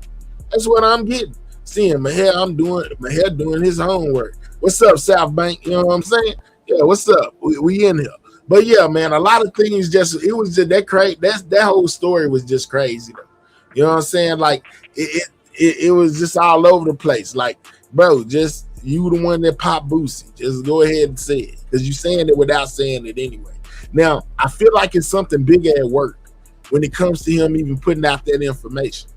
Seeing Maher doing his homework. What's up, South Bank? You know what I'm saying? Yeah, what's up? We in here. But yeah, man, a lot of things it was just that crazy. That whole story was just crazy though. You know what I'm saying? Like it was just all over the place. Like, bro, just you the one that popped Boosie. Just go ahead and say it. Because you saying it without saying it anyway. Now, I feel like it's something bigger at work when it comes to him even putting out that information.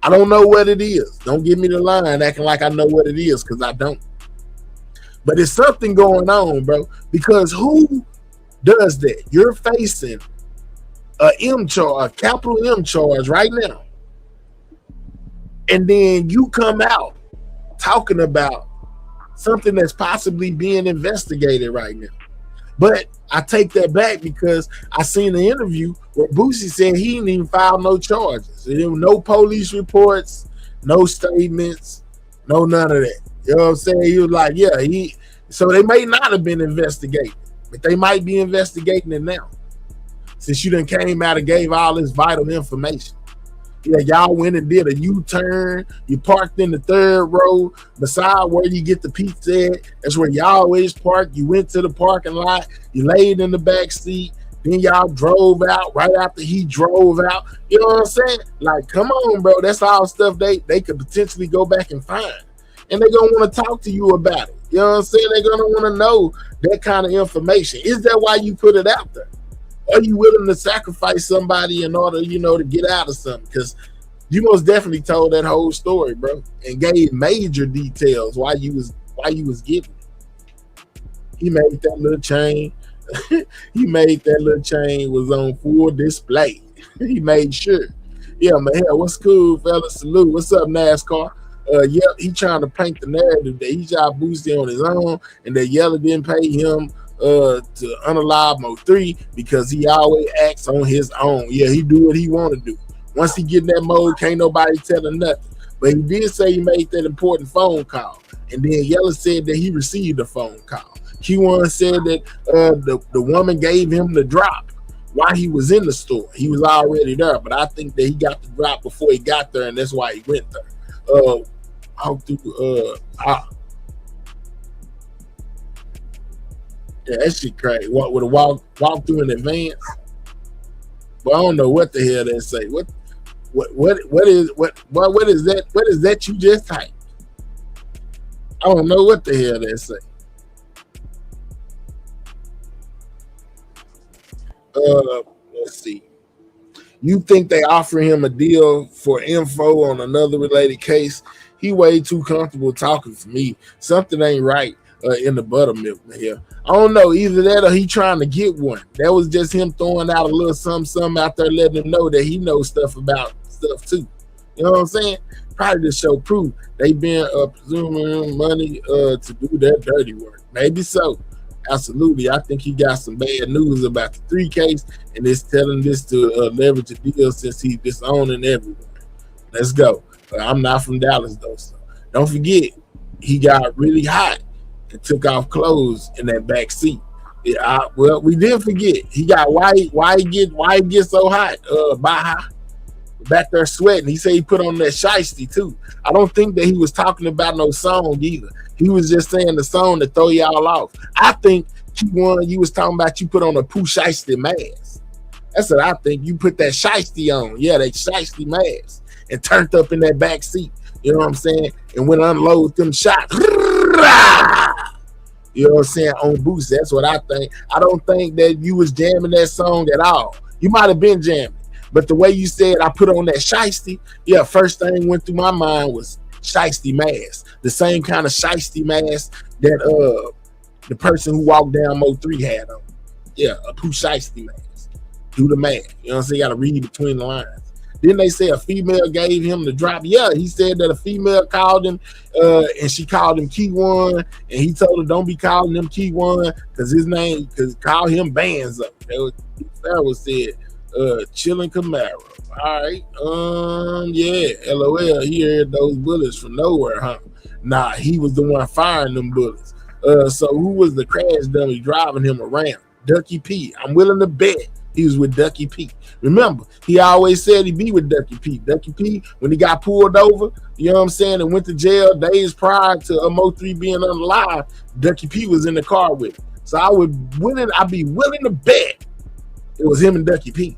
I don't know what it is. Don't give me the line acting like I know what it is, because I don't. But it's something going on, bro. Because who does that? You're facing a capital M charge right now, and then you come out talking about something that's possibly being investigated right now. But I take that back because I seen an interview where Boosie said he didn't even file no charges. There were no police reports, no statements, no none of that. You know what I'm saying? He was like, yeah, so they may not have been investigating, but they might be investigating it now. Since you done came out and gave all this vital information. Yeah, y'all went and did a U-turn. You parked in the third row beside where you get the pizza at. That's where y'all always park. You went to the parking lot. You laid in the back seat. Then y'all drove out right after he drove out. You know what I'm saying? Like, come on, bro. That's all stuff they could potentially go back and find. And they're going to want to talk to you about it. You know what I'm saying? They're going to want to know that kind of information. Is that why you put it out there? Are you willing to sacrifice somebody in order, to get out of something? Because you most definitely told that whole story, bro, and gave major details why you was getting it. He made that little chain. He made that little chain was on full display. He made sure. Yeah, man. Hell, what's cool, fella? Salute. What's up, NASCAR? Yeah, he trying to paint the narrative that he shot Boosie on his own, and that Yella didn't pay him to unalive Mo3 because he always acts on his own. Yeah, he do what he want to do. Once he get in that mode, can't nobody tell him nothing. But he did say he made that important phone call, and then Yella said that he received a phone call. Q1 said that the woman gave him the drop while he was in the store. He was already there, but I think that he got the drop before he got there, and that's why he went there. Yeah, that shit crazy. What would a walk through in advance? But I don't know what the hell they say. What is that? What is that you just typed? I don't know what the hell they say. Let's see. You think they offer him a deal for info on another related case? He way too comfortable talking for me. Something ain't right in the buttermilk here. I don't know, either that or he trying to get one. That was just him throwing out a little something out there, letting him know that he knows stuff about stuff too. You know what I'm saying? Probably to show proof they been presuming money to do that dirty work. Maybe so. Absolutely. I think he got some bad news about the 3 case, and it's telling this to leverage a deal since he's disowning everyone. Let's go. I'm not from Dallas though, so don't forget he got really hot and took off clothes in that back seat. Yeah, well, we did forget he got why he get so hot? Baja back there sweating. He said he put on that shiesty too. I don't think that he was talking about no song either. He was just saying the song to throw y'all off. I think Q1, you was talking about you put on a Pooh Shiesty mask. That's what I think. You put that shiesty on. Yeah, that shiesty mask. And turned up in that back seat. You know what I'm saying? And went unload them shots. You know what I'm saying? On Boost. That's what I think. I don't think that you was jamming that song at all. You might have been jamming. But the way you said I put on that shiesty, yeah, first thing went through my mind was shiesty mask. The same kind of shiesty mask that the person who walked down Mo3 had on. Yeah, a Pooh Shiesty mask. Do the math. You know what I'm saying? You got to read between the lines. Didn't they say a female gave him the drop? Yeah, he said that a female called him and she called him Key1, and he told her don't be calling him Key1 because his name, because call him Bands Up. That was said chilling Camaro. All right. Yeah, LOL, he heard those bullets from nowhere, huh? Nah, he was the one firing them bullets. So who was the crash dummy driving him around? Ducky P. I'm willing to bet he was with Ducky P. Remember, he always said he'd be with Ducky P. Ducky P, when he got pulled over, you know what I'm saying, and went to jail days prior to Mo3 being unalive, Ducky P was in the car with him. So I'd be willing to bet it was him and Ducky P.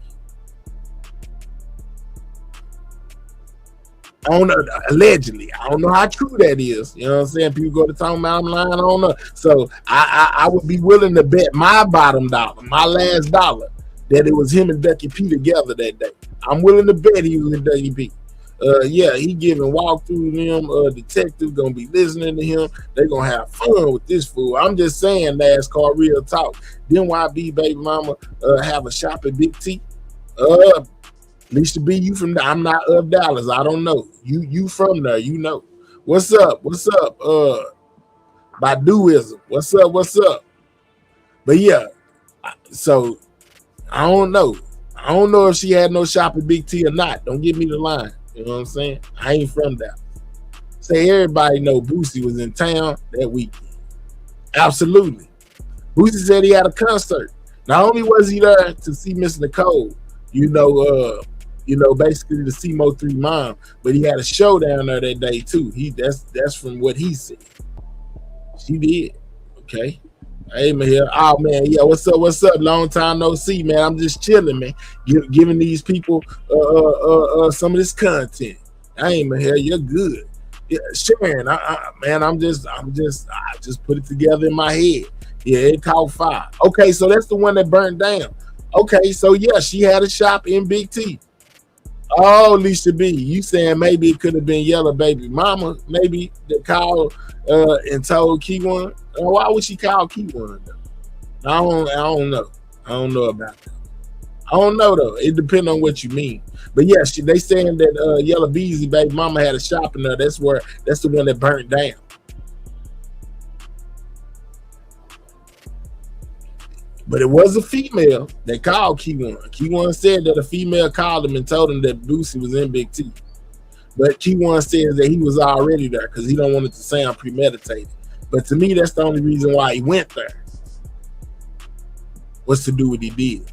I don't know, allegedly. I don't know how true that is. You know what I'm saying? People go to talk about I'm lying. I don't know. So I would be willing to bet my bottom dollar, my last dollar, that it was him and Ducky P together that day. I'm willing to bet he was with Ducky P. Yeah, he giving walkthrough them. Detectives gonna be listening to him. They're gonna have fun with this fool. I'm just saying, NASCAR real talk. Then why be baby mama have a shop at Big T? Alicia B, you from I'm not of Dallas. I don't know. You from there, you know. What's up? What's up? Baduism. What's up? What's up? But yeah, so I don't know. I don't know if she had no shop at Big T or not. Don't give me the line. You know what I'm saying? I ain't from Dallas. Say everybody know Boosie was in town that weekend. Absolutely. Boosie said he had a concert. Not only was he there to see Miss Nicole, basically to see Mo3 mom, but he had a show down there that day too. That's from what he said. She did. Okay. Hey man, oh man, yeah, what's up? What's up? Long time no see, man. I'm just chilling, man. Giving these people some of this content. Hey man, you're good. Yeah, Sharon, I just put it together in my head. Yeah, it caught fire. Okay, so that's the one that burned down. Okay, so yeah, she had a shop in Big T. Oh, Alicia B, you saying maybe it could have been Yellow Baby Mama, maybe that called and told Key1. Why would she call Key1 though? I don't know. I don't know about that. I don't know though. It depends on what you mean. But yeah, they saying that Yellow Beezy baby mama had a shop in there. That's the one that burnt down. But it was a female that called Key1. Key1 said that a female called him and told him that Boosie was in Big T. But Key1 says that he was already there because he don't want it to sound premeditated. But to me, that's the only reason why he went there. Was to do what he did.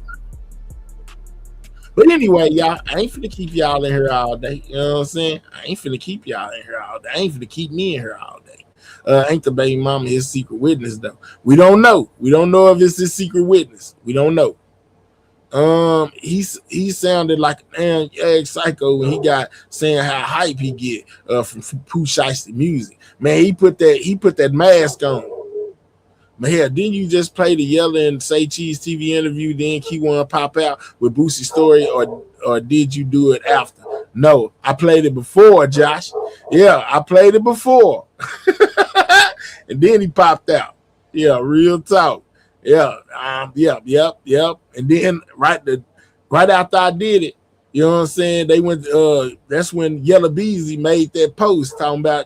But anyway, y'all, I ain't finna keep y'all in here all day. You know what I'm saying? I ain't finna keep y'all in here all day. I ain't finna keep me in here all day. Ain't the baby mama his secret witness though? We don't know. We don't know if it's his secret witness. We don't know. He sounded like an psycho when he got saying how hype he get from Pooh Shiesty music. Man, he put that mask on. But hell, didn't you just play the Yella and Say Cheese TV interview? Then Key1 pop out with Boosie's story, or did you do it after? No, I played it before, Josh. Yeah, I played it before. And then he popped out. Yeah, real talk. Yeah, yep. And then right after I did it, you know what I'm saying? They went. That's when Yella Beezy made that post talking about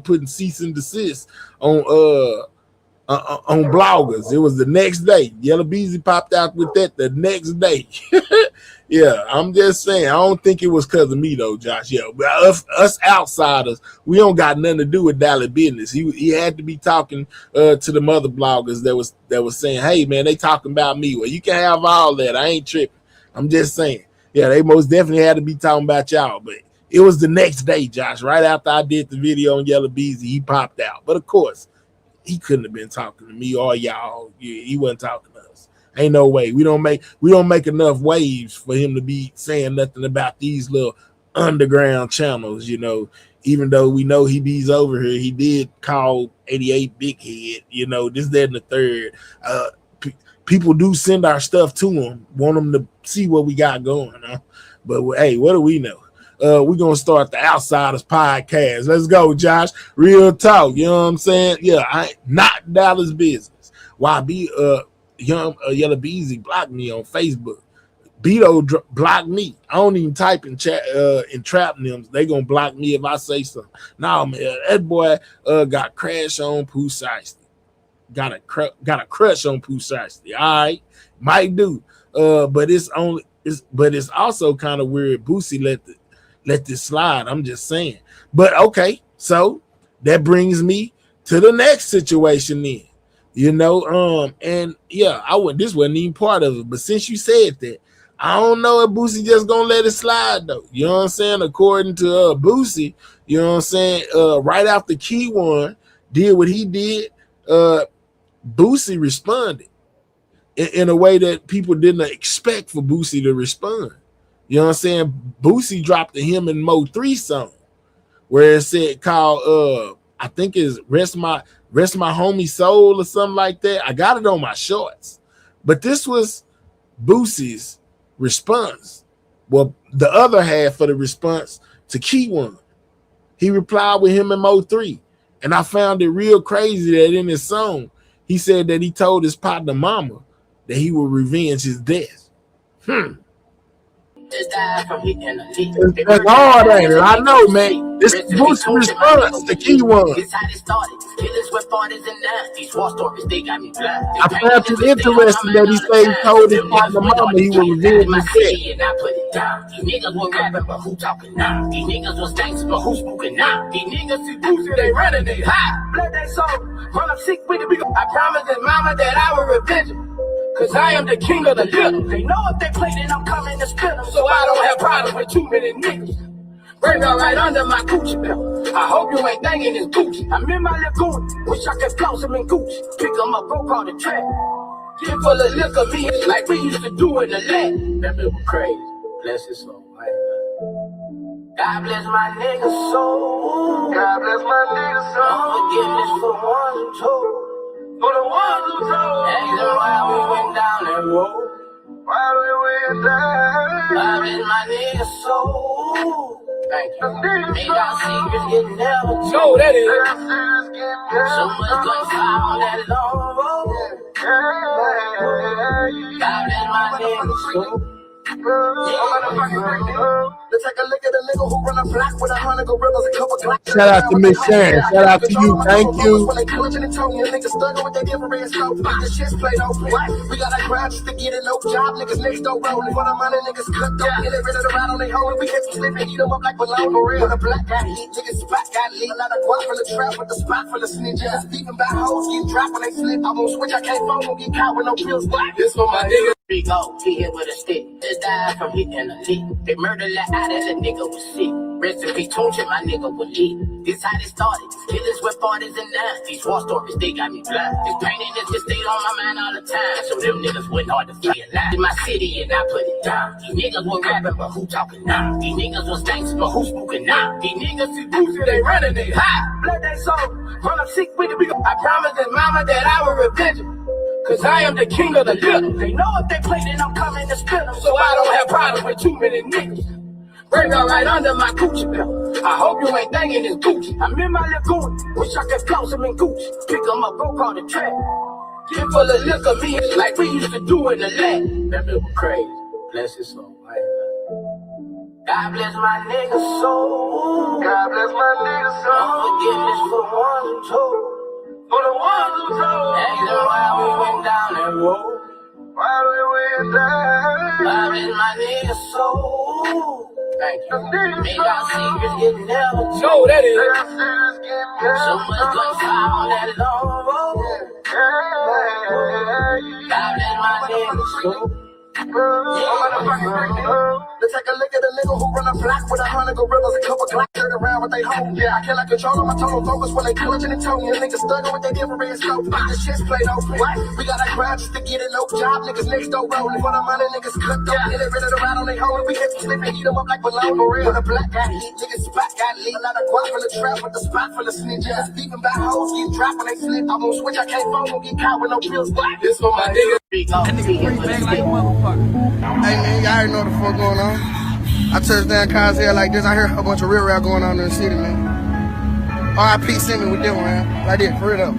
putting cease and desist on bloggers. It was the next day. Yellow Beezy popped out with that the next day. Yeah, I'm just saying. I don't think it was because of me though, Josh. Yeah, but us outsiders, we don't got nothing to do with Dallas business. He had to be talking to the mother bloggers that was saying, hey man, they talking about me. Well, you can have all that. I ain't tripping. I'm just saying. Yeah, they most definitely had to be talking about y'all, but it was the next day, Josh. Right after I did the video on Yellow Beezy, he popped out. But of course, he couldn't have been talking to me or y'all. He wasn't talking to us. Ain't no way. We don't make enough waves for him to be saying nothing about these little underground channels, you know. Even though we know he be's over here, he did call 88 Big Head, you know, this, that, and the third. People do send our stuff to him, want him to see what we got going, huh? But hey, what do we know? We're gonna start the Outsiders podcast. Let's go, Josh. Real talk, you know what I'm saying? Yeah, I ain't not Dallas business. YB Yellow Beezy blocked me on Facebook. Beto blocked me. I don't even type in chat in trap names. They gonna block me if I say something. Nah, man, that boy got crash on Pooh Shiesty. Got a crush on Pooh Shiesty. All right, might do. But it's also kind of weird. Boosie let this slide. I'm just saying. But okay, so that brings me to the next situation then. You know, and yeah, this wasn't even part of it. But since you said that, I don't know if Boosie just gonna let it slide though. You know what I'm saying? According to Boosie, you know what I'm saying? Right after Key1 did what he did, Boosie responded in a way that people didn't expect for Boosie to respond. You know what I'm saying? Boosie dropped the him and Mo3 song where it said called I think it's Rest My Homie Soul or something like that. I got it on my shorts. But this was Boosie's response. Well, the other half of the response to Key1. He replied with him and Mo3. And I found it real crazy that in his song, he said that he told his partner mama that he would revenge his death. It's hard, ain't it? I know, man. It's the boost response, the key one. I found it interesting that he said he told his partner mama he was revenging his death. These niggas were rapping, but who talking now? These niggas was gangsters, but who spooking now? These niggas see boozy, they running, they high. Blood they soul, run up sick with it. I promised his mama that I would revenge him. Cause I am the king of the little. They know if they play, then I'm coming to spit them. So I don't have problems with too many niggas. Bring her right under my Gucci belt. I hope you ain't thinking it's Gucci. I'm in my lagoon, wish I could floss him in Gucci. Pick him up, go call the track. Get full of liquor, me like we used to do in the land. That bit was crazy. Bless his soul. God bless my nigga's soul. God bless my nigga's soul. Forgiveness for the ones who told. For the ones who told. Ask them why we went down that road. Why we went down. God bless my nigga's soul. Thank you. Make our secrets get never told. No, that is. So much gunfire on that long road. God bless my nigga's soul. Let's take a look at a nigga who run a block with 100 gorillas, a couple Glocks. Shout out to Miss Sharon. Shout out to you. Thank you. When they clutching and toting, niggas stuck with their different red scope. The shit's played open. We got a grind just to get it, no job. Niggas next door rolling. For the money, niggas cut down. Get it rid of the ride on they hole. We catch them slipping, eat them up like below the real. When the black got hit, niggas spot got lit. A lot of guap from the trap with the spot for the snitches. Beefing by hoes, getting dropped when they slip. I'm on switch, I can't phone, won't get caught with no pills. This for my niggas. Go, he hit with a stick. Just died from hitting a lick. They murdered that out as a nigga was sick. Rest in peace, Tunch, my nigga was lit. This how they started. Killers with 40s and 9s. These war stories, they got me blind. This pain and this just stayed on my mind all the time. So them niggas went hard to feel alive. In my city and I put it down. These niggas were rapping, but who talking now? These niggas was gangsters, but who spooking now? These niggas see boozy, they running, they high. Blood they soul, run up sick with it. I promised his mama that I would revenge him. Cause I am the king of the little. They know if they play, then I'm coming to spit them. So I don't have problems with too many niggas. Bring her right under my Gucci belt. I hope you ain't thinking it's Gucci. I'm in my lagoon, wish I could floss him in Gucci. Pick him up, go call the track. Get full of liquor, me like we used to do in the land. That bit was crazy. Bless his soul. God bless my nigga's soul. God bless my nigga's soul. Forgiveness for the ones who told. For the ones who told. Ask them why we went down that road. Why we went down. God bless my nigga's soul. Thank you. Make our secrets get never told. No, that is. So much gunfire on that long road. God bless my nigga's soul. Let's take a look at a nigga who run a block with 100 gorillas, a couple Glocks, turn around with they home. Yeah, I cannot control them, I told them focus when they clutching and toting. Niggas stuck with their different red scope. The shit's played open. We got a grind just to get it, no job. Niggas next door rolling. For the money, niggas cut down. Get it rid of the ride on they hole. We catch them slipping, eat them up like below the real. When the black got hit, niggas spot got lit. A lot of guap from the trap with the spot for the snitches. Beefing by hoes, getting dropped when they slip. I'm on switch, I can't phone, won't get caught with no pills. This for my niggas. That nigga bring back like a motherfucker. Hey man, y'all already know what the fuck going on. I touched down cars here like this. I hear a bunch of real rap going on in the city, man. R.I.P. send me with them, man. Like this, for it up.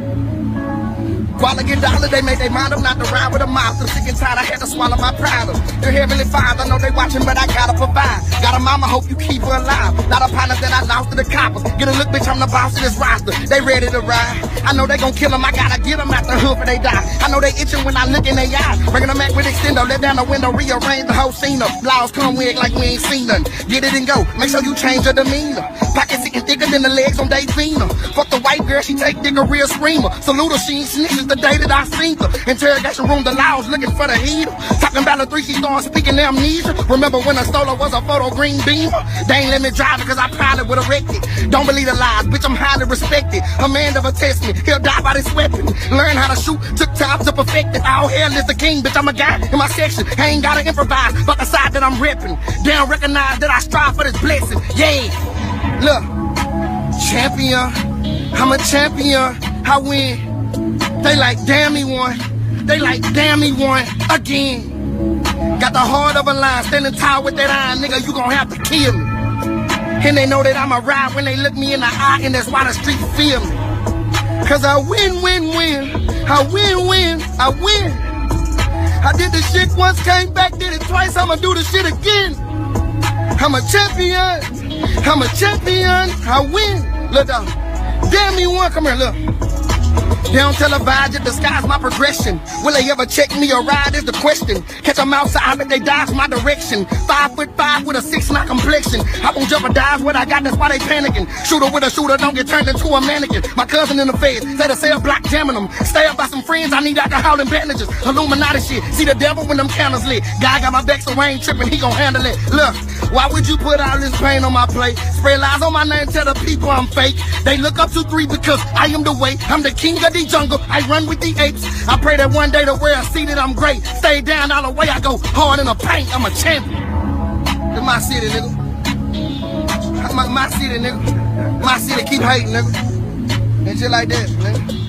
Quality dollar, they make their mind up not to ride with a mouth. I'm sick and tired, I had to swallow my pride up. Dear Heavenly Father, I know they watching, but I gotta provide. Got a mama, hope you keep her alive. Lot of partners that I lost to the coppers. Get a look, bitch, I'm the boss of this roster. They ready to ride. I know they gon' kill them, I gotta get them out the hood before they die. I know they itching when I look in their eyes. Bringing them back with extendo, let down the window, rearrange the whole scene up. Laws come wig like we ain't seen none. Get it and go, make sure you change your demeanor. Pockets sitting thicker than the legs on Dayzina. Fuck the white girl, she take dick a real screamer. Salute her, she ain't snitches the day that I seen her. Interrogation room, the laws looking for the heater. Talking about the 3, she started speaking amnesia. Remember when a stolen was a photo green beamer? They ain't let me drive it cause I probably would've wrecked it. Don't believe the lies, bitch, I'm highly respected. A man never test me, he'll die by this weapon. Learn how to shoot, took time to perfect it. All hell is the king, bitch, I'm a guy in my section. I ain't gotta improvise, but the side that I'm repping. They don't recognize that I strive for this blessing. Yeah, look, champion, I'm a champion, I win. They like, damn, he won. They like, damn, he won again. Got the heart of a lion, standing tall with that iron, nigga, you gon' have to kill me. And they know that I'm a ride when they look me in the eye, and that's why the street feel me. Cause I win, win, win. I win, win, I win. I did the shit once, came back, did it twice, I'ma do the shit again. I'm a champion. I'm a champion. I win. Look down. Damn you one. Come here, look. They don't televise it, disguise my progression. Will they ever check me or ride is the question. Catch them outside, but they dodge my direction. 5'5" with a 6'9" complexion. I won't jeopardize what I got, that's why they panicking. Shooter with a shooter, don't get turned into a mannequin. My cousin in the feds, say the cell block jamming them. Stay up by some friends, I need alcohol and bandages. Illuminati shit, see the devil when them candles lit. Guy got my back, so I ain't tripping, he gon' handle it. Look, why would you put all this pain on my plate? Spread lies on my name, tell the people I'm fake. They look up to 3 because I am the way. I'm the king of the jungle, I run with the apes. I pray that one day the world see that I'm great. Stay down all the way, I go hard in the paint. I'm a champion. It's my city, nigga. My city, nigga. My city keep hating, nigga. And shit like that, nigga.